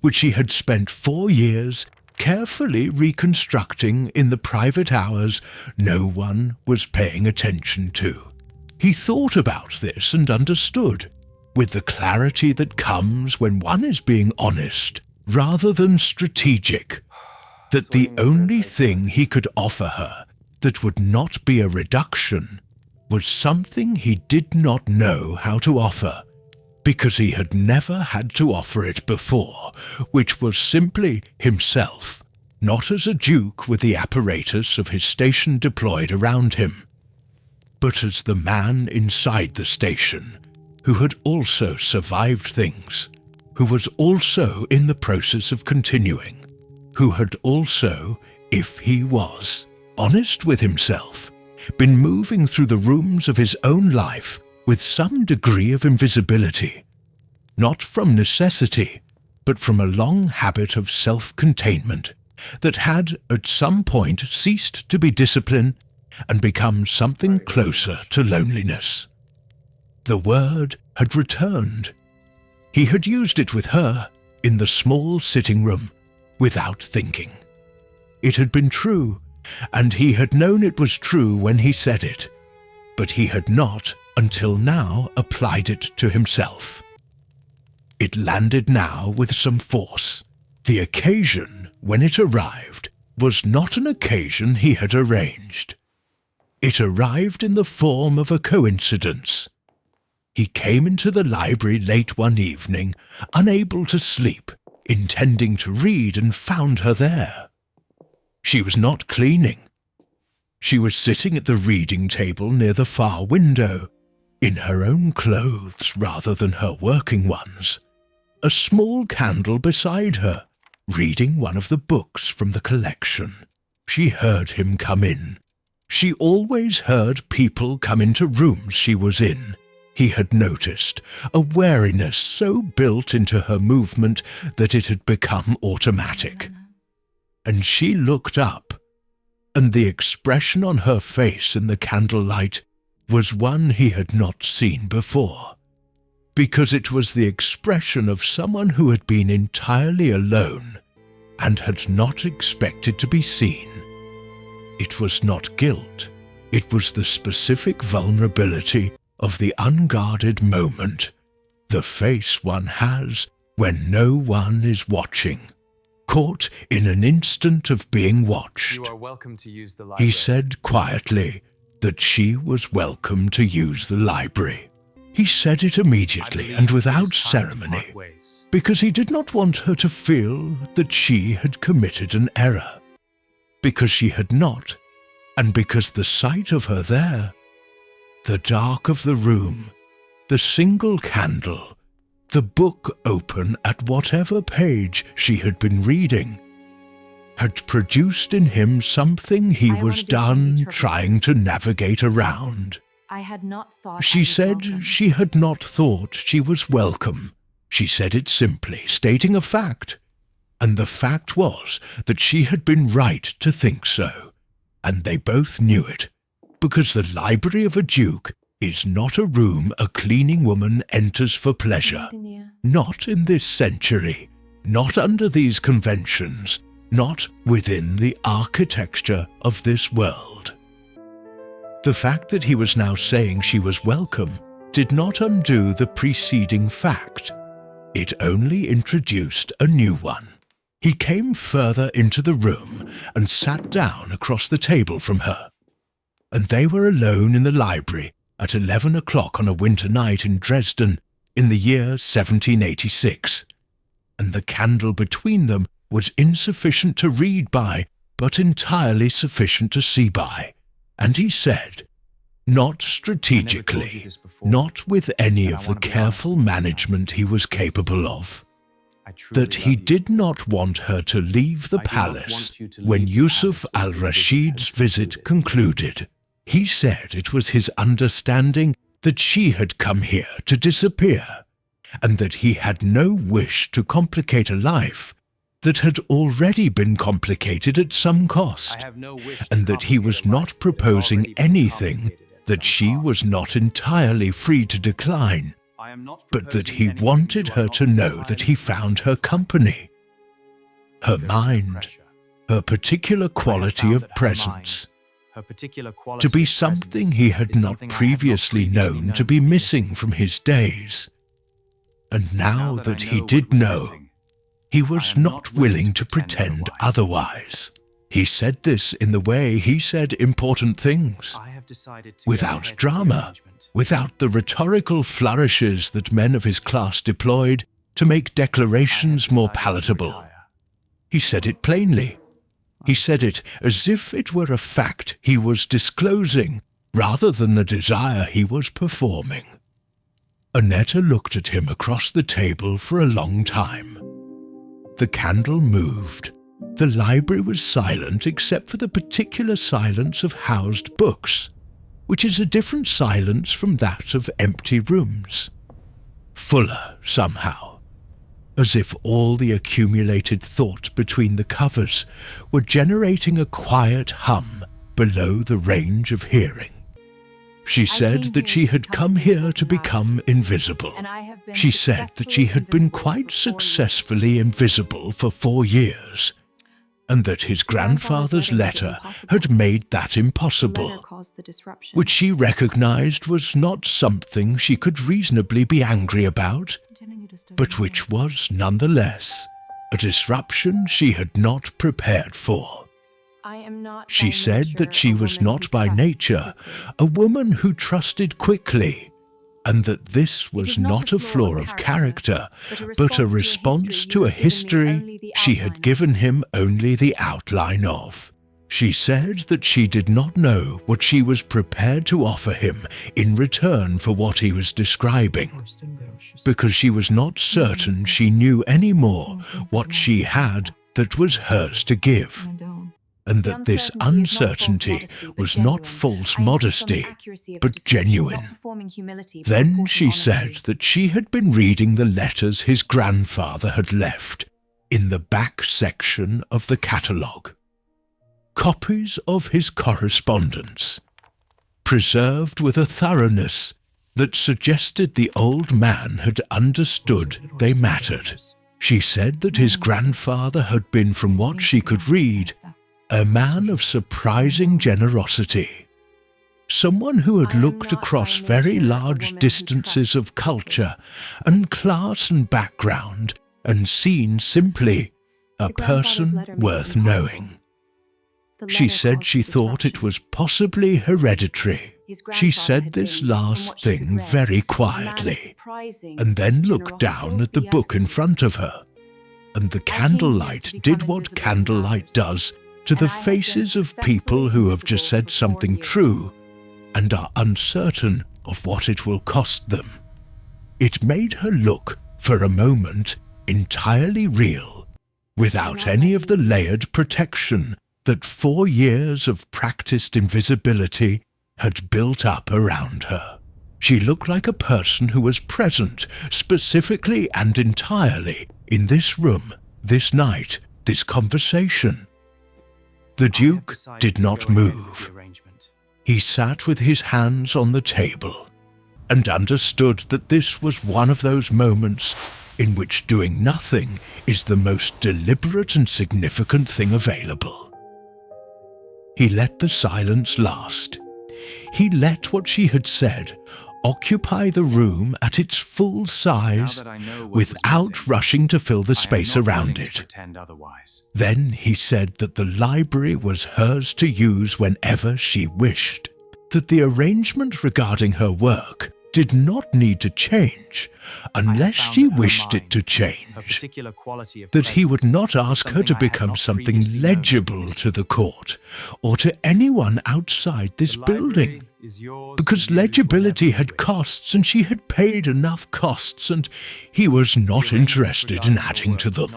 which she had spent 4 years carefully reconstructing in the private hours no one was paying attention to. He thought about this and understood, with the clarity that comes when one is being honest rather than strategic, that the only thing he could offer her that would not be a reduction was something he did not know how to offer, because he had never had to offer it before, which was simply himself, not as a duke with the apparatus of his station deployed around him, but as the man inside the station, who had also survived things, who was also in the process of continuing, who had also, if he was honest with himself, been moving through the rooms of his own life with some degree of invisibility, not from necessity, but from a long habit of self-containment that had at some point ceased to be discipline and become something closer to loneliness. The word had returned. He had used it with her in the small sitting room without thinking. It had been true, and he had known it was true when he said it, but he had not until now applied it to himself. It landed now with some force. The occasion, when it arrived, was not an occasion he had arranged. It arrived in the form of a coincidence. He came into the library late one evening, unable to sleep, intending to read, and found her there. She was not cleaning. She was sitting at the reading table near the far window, in her own clothes rather than her working ones, a small candle beside her, reading one of the books from the collection. She heard him come in. She always heard people come into rooms she was in. He had noticed a wariness so built into her movement that it had become automatic. And she looked up, and the expression on her face in the candlelight was one he had not seen before, because it was the expression of someone who had been entirely alone and had not expected to be seen. It was not guilt, it was the specific vulnerability of the unguarded moment, the face one has when no one is watching, caught in an instant of being watched. You are welcome to use the library. He said quietly that she was welcome to use the library. He said it immediately and without ceremony, because he did not want her to feel that she had committed an error. Because she had not, and because the sight of her there, the dark of the room, the single candle, the book open at whatever page she had been reading, had produced in him something he was done trying to navigate around. I had not thought She said she had not thought she was welcome. She said it simply, stating a fact. And the fact was that she had been right to think so. And they both knew it, because the library of a duke is not a room a cleaning woman enters for pleasure. Not in this century, not under these conventions, not within the architecture of this world. The fact that he was now saying she was welcome did not undo the preceding fact. It only introduced a new one. He came further into the room and sat down across the table from her. And they were alone in the library at 11 o'clock on a winter night in Dresden in the year 1786. And the candle between them was insufficient to read by, but entirely sufficient to see by. And he said, not strategically, not with any of the careful management he was capable of, that he did not want her to leave the palace when Yusuf al-Rashid's visit concluded. He said it was his understanding that she had come here to disappear, and that he had no wish to complicate a life that had already been complicated at some cost, and that he was not proposing anything that she was not entirely free to decline, but that he wanted her to know that he found her company, her mind, her particular quality of presence, to be something he had not previously known to be missing from his days. And now that he did know, he was not willing to pretend otherwise. He said this in the way he said important things, without drama, without the rhetorical flourishes that men of his class deployed to make declarations more palatable. He said it plainly. He said it as if it were a fact he was disclosing rather than a desire he was performing. Annette looked at him across the table for a long time. The candle moved. The library was silent except for the particular silence of housed books, which is a different silence from that of empty rooms. Fuller, somehow, as if all the accumulated thought between the covers were generating a quiet hum below the range of hearing. She said that she had come here to become invisible. She said that she had been quite successfully invisible for 4 years, and that his grandfather's letter had made that impossible, which she recognized was not something she could reasonably be angry about, but which was nonetheless a disruption she had not prepared for. She said that she was not by nature a woman who trusted quickly, and that this was not a flaw of character, but a response to a history she had given him only the outline of. She said that she did not know what she was prepared to offer him in return for what he was describing, because she was not certain she knew any more what she had that was hers to give, and that this uncertainty was not false modesty, but genuine. Then she said that she had been reading the letters his grandfather had left in the back section of the catalogue. Copies of his correspondence, preserved with a thoroughness that suggested the old man had understood they mattered. She said that his grandfather had been, from what she could read, a man of surprising generosity, someone who had looked across very large distances of culture and class and background and seen simply a person worth knowing. She said she thought it was possibly hereditary. She said this last thing very quietly, and then looked down at the book in front of her, and the candlelight did what candlelight does to the faces of people who have just said something true and are uncertain of what it will cost them. It made her look, for a moment, entirely real, without any of the layered protection that 4 years of practiced invisibility had built up around her. She looked like a person who was present, specifically and entirely, in this room, this night, this conversation. The Duke did not move. He sat with his hands on the table, and understood that this was one of those moments in which doing nothing is the most deliberate and significant thing available. He let the silence last. He let what she had said occupy the room at its full size without rushing to fill the space around it. Then he said that the library was hers to use whenever she wished, that the arrangement regarding her work did not need to change unless she wished it to change, that he would not ask her to become something legible to the court or to anyone outside this building, because legibility had costs and she had paid enough costs and he was not interested in adding to them.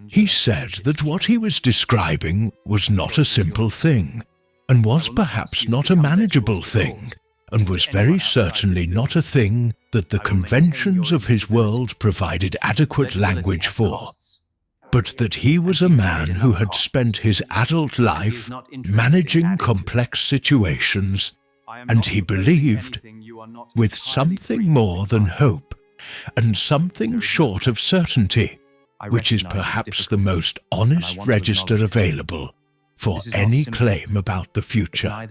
He said that what he was describing was not a simple thing and was perhaps not a manageable thing, and was very certainly not a thing that the conventions of his world provided adequate language for, but that he was a man who had spent his adult life managing complex situations, and he believed, with something more than hope, and something short of certainty, which is perhaps the most honest register available for any claim about the future,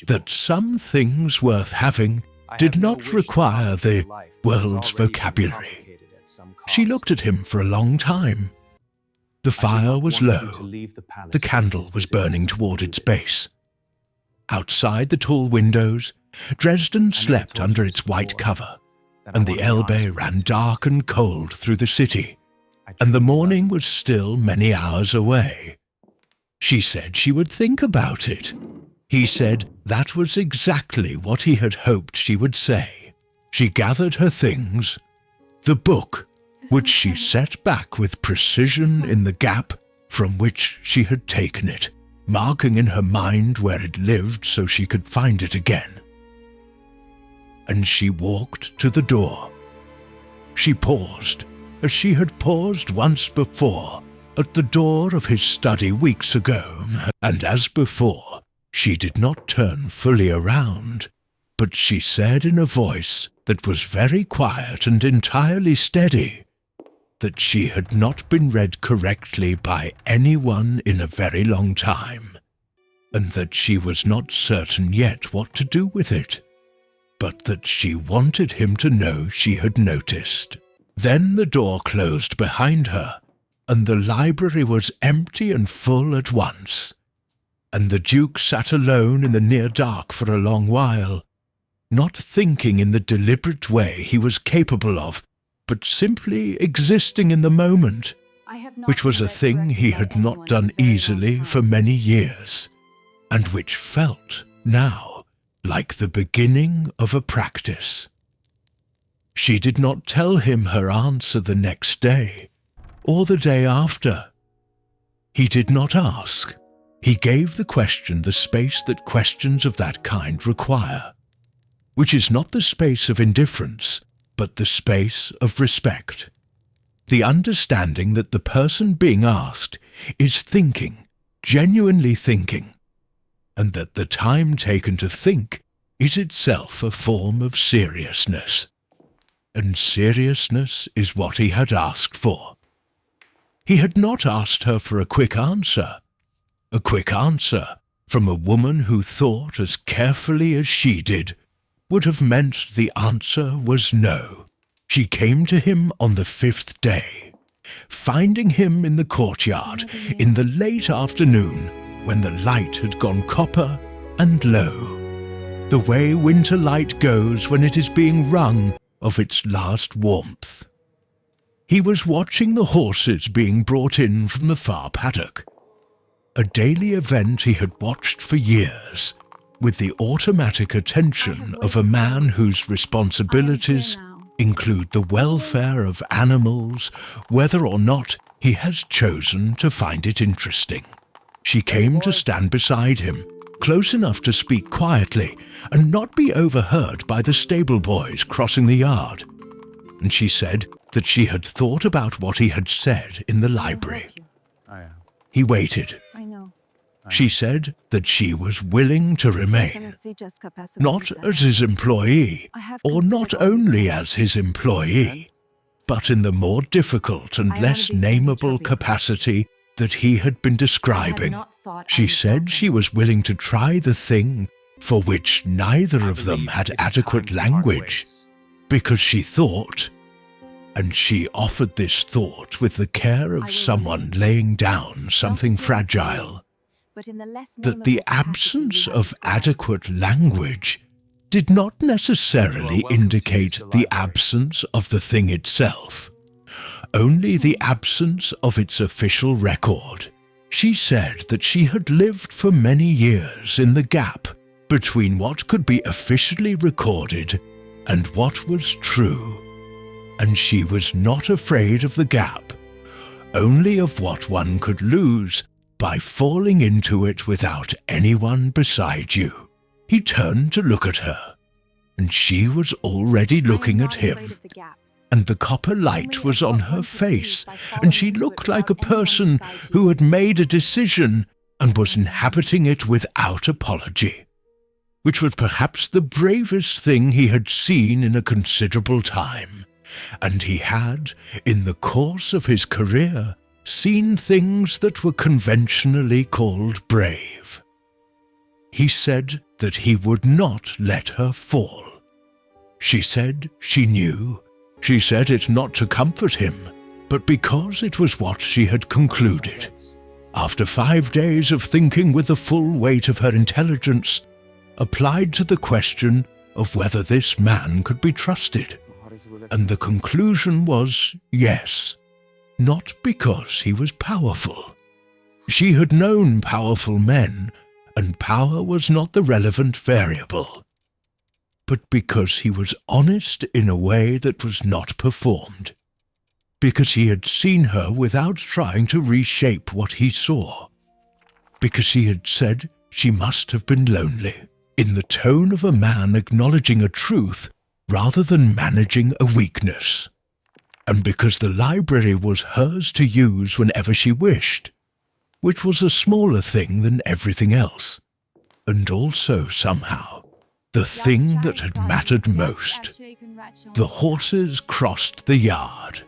that some things worth having did not require the world's vocabulary. She looked at him for a long time. The fire was low. The candle was burning toward its base. Outside the tall windows, Dresden slept under its white cover, and the Elbe ran dark and cold through the city, and the morning was still many hours away. She said she would think about it. He said that was exactly what he had hoped she would say. She gathered her things, the book, which she set back with precision in the gap from which she had taken it, marking in her mind where it lived so she could find it again. And she walked to the door. She paused, as she had paused once before, at the door of his study weeks ago, and as before, she did not turn fully around, but she said in a voice that was very quiet and entirely steady that she had not been read correctly by anyone in a very long time, and that she was not certain yet what to do with it, but that she wanted him to know she had noticed. Then the door closed behind her, and the library was empty and full at once, and the Duke sat alone in the near dark for a long while, not thinking in the deliberate way he was capable of, but simply existing in the moment, which was a thing he had not done easily for many years, and which felt now like the beginning of a practice. She did not tell him her answer the next day, or the day after. He did not ask. He gave the question the space that questions of that kind require, which is not the space of indifference, but the space of respect. The understanding that the person being asked is thinking, genuinely thinking, and that the time taken to think is itself a form of seriousness. And seriousness is what he had asked for. He had not asked her for a quick answer. A quick answer from a woman who thought as carefully as she did would have meant the answer was no. She came to him on the 5th day, finding him in the courtyard in the late afternoon when the light had gone copper and low, the way winter light goes when it is being wrung of its last warmth. He was watching the horses being brought in from the far paddock, a daily event he had watched for years, with the automatic attention of a man whose responsibilities include the welfare of animals, whether or not he has chosen to find it interesting. She came to stand beside him, close enough to speak quietly and not be overheard by the stable boys crossing the yard. And she said that she had thought about what he had said in the library. He waited. I know. She said that she was willing to remain, not as his employee, or not only as his employee, but in the more difficult and less nameable capacity that he had been describing. She said she was willing to try the thing for which neither of them had adequate language, because she thought, and she offered this thought with the care of someone laying down something fragile, that the absence of adequate language did not necessarily indicate the absence of the thing itself, only the absence of its official record. She said that she had lived for many years in the gap between what could be officially recorded and what was true, and she was not afraid of the gap, only of what one could lose by falling into it without anyone beside you. He turned to look at her, and she was already looking at him, and the copper light was on her face, and she looked like a person who had made a decision and was inhabiting it without apology, which was perhaps the bravest thing he had seen in a considerable time, and he had, in the course of his career, seen things that were conventionally called brave. He said that he would not let her fall. She said she knew. She said it not to comfort him, but because it was what she had concluded. After 5 days of thinking with the full weight of her intelligence, applied to the question of whether this man could be trusted, and the conclusion was yes. Not because he was powerful. She had known powerful men, and power was not the relevant variable, but because he was honest in a way that was not performed, because he had seen her without trying to reshape what he saw, because he had said she must have been lonely, in the tone of a man acknowledging a truth rather than managing a weakness, and because the library was hers to use whenever she wished, which was a smaller thing than everything else, and also, somehow, the thing that had mattered most. The horses crossed the yard.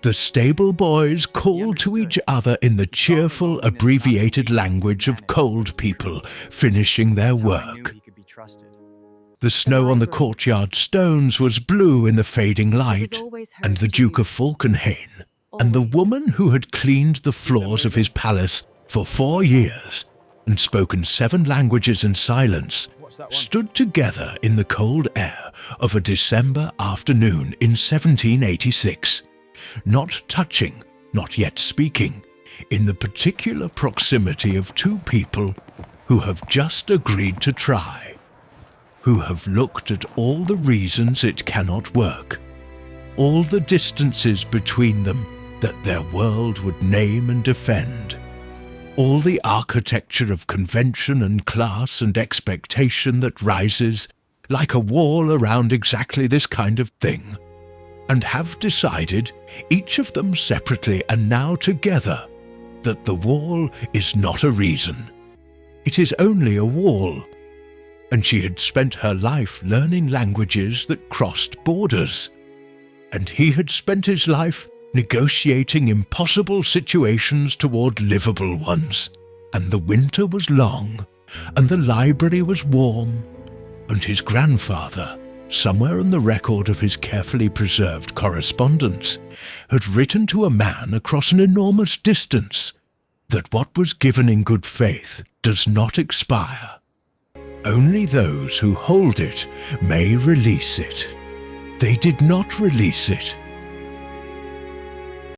The stable boys called to each other in the cheerful, abbreviated language of cold people finishing their work. The snow on the courtyard stones was blue in the fading light, and the Duke of Falkenhayn, and the woman who had cleaned the floors of his palace for 4 years and spoken 7 languages in silence, stood together in the cold air of a December afternoon in 1786, not touching, not yet speaking, in the particular proximity of two people who have just agreed to try, who have looked at all the reasons it cannot work, all the distances between them that their world would name and defend, all the architecture of convention and class and expectation that rises like a wall around exactly this kind of thing, and have decided, each of them separately and now together, that the wall is not a reason. It is only a wall. And she had spent her life learning languages that crossed borders. And he had spent his life negotiating impossible situations toward livable ones. And the winter was long, and the library was warm, and his grandfather, somewhere on the record of his carefully preserved correspondence, had written to a man across an enormous distance that what was given in good faith does not expire. Only those who hold it may release it. They did not release it,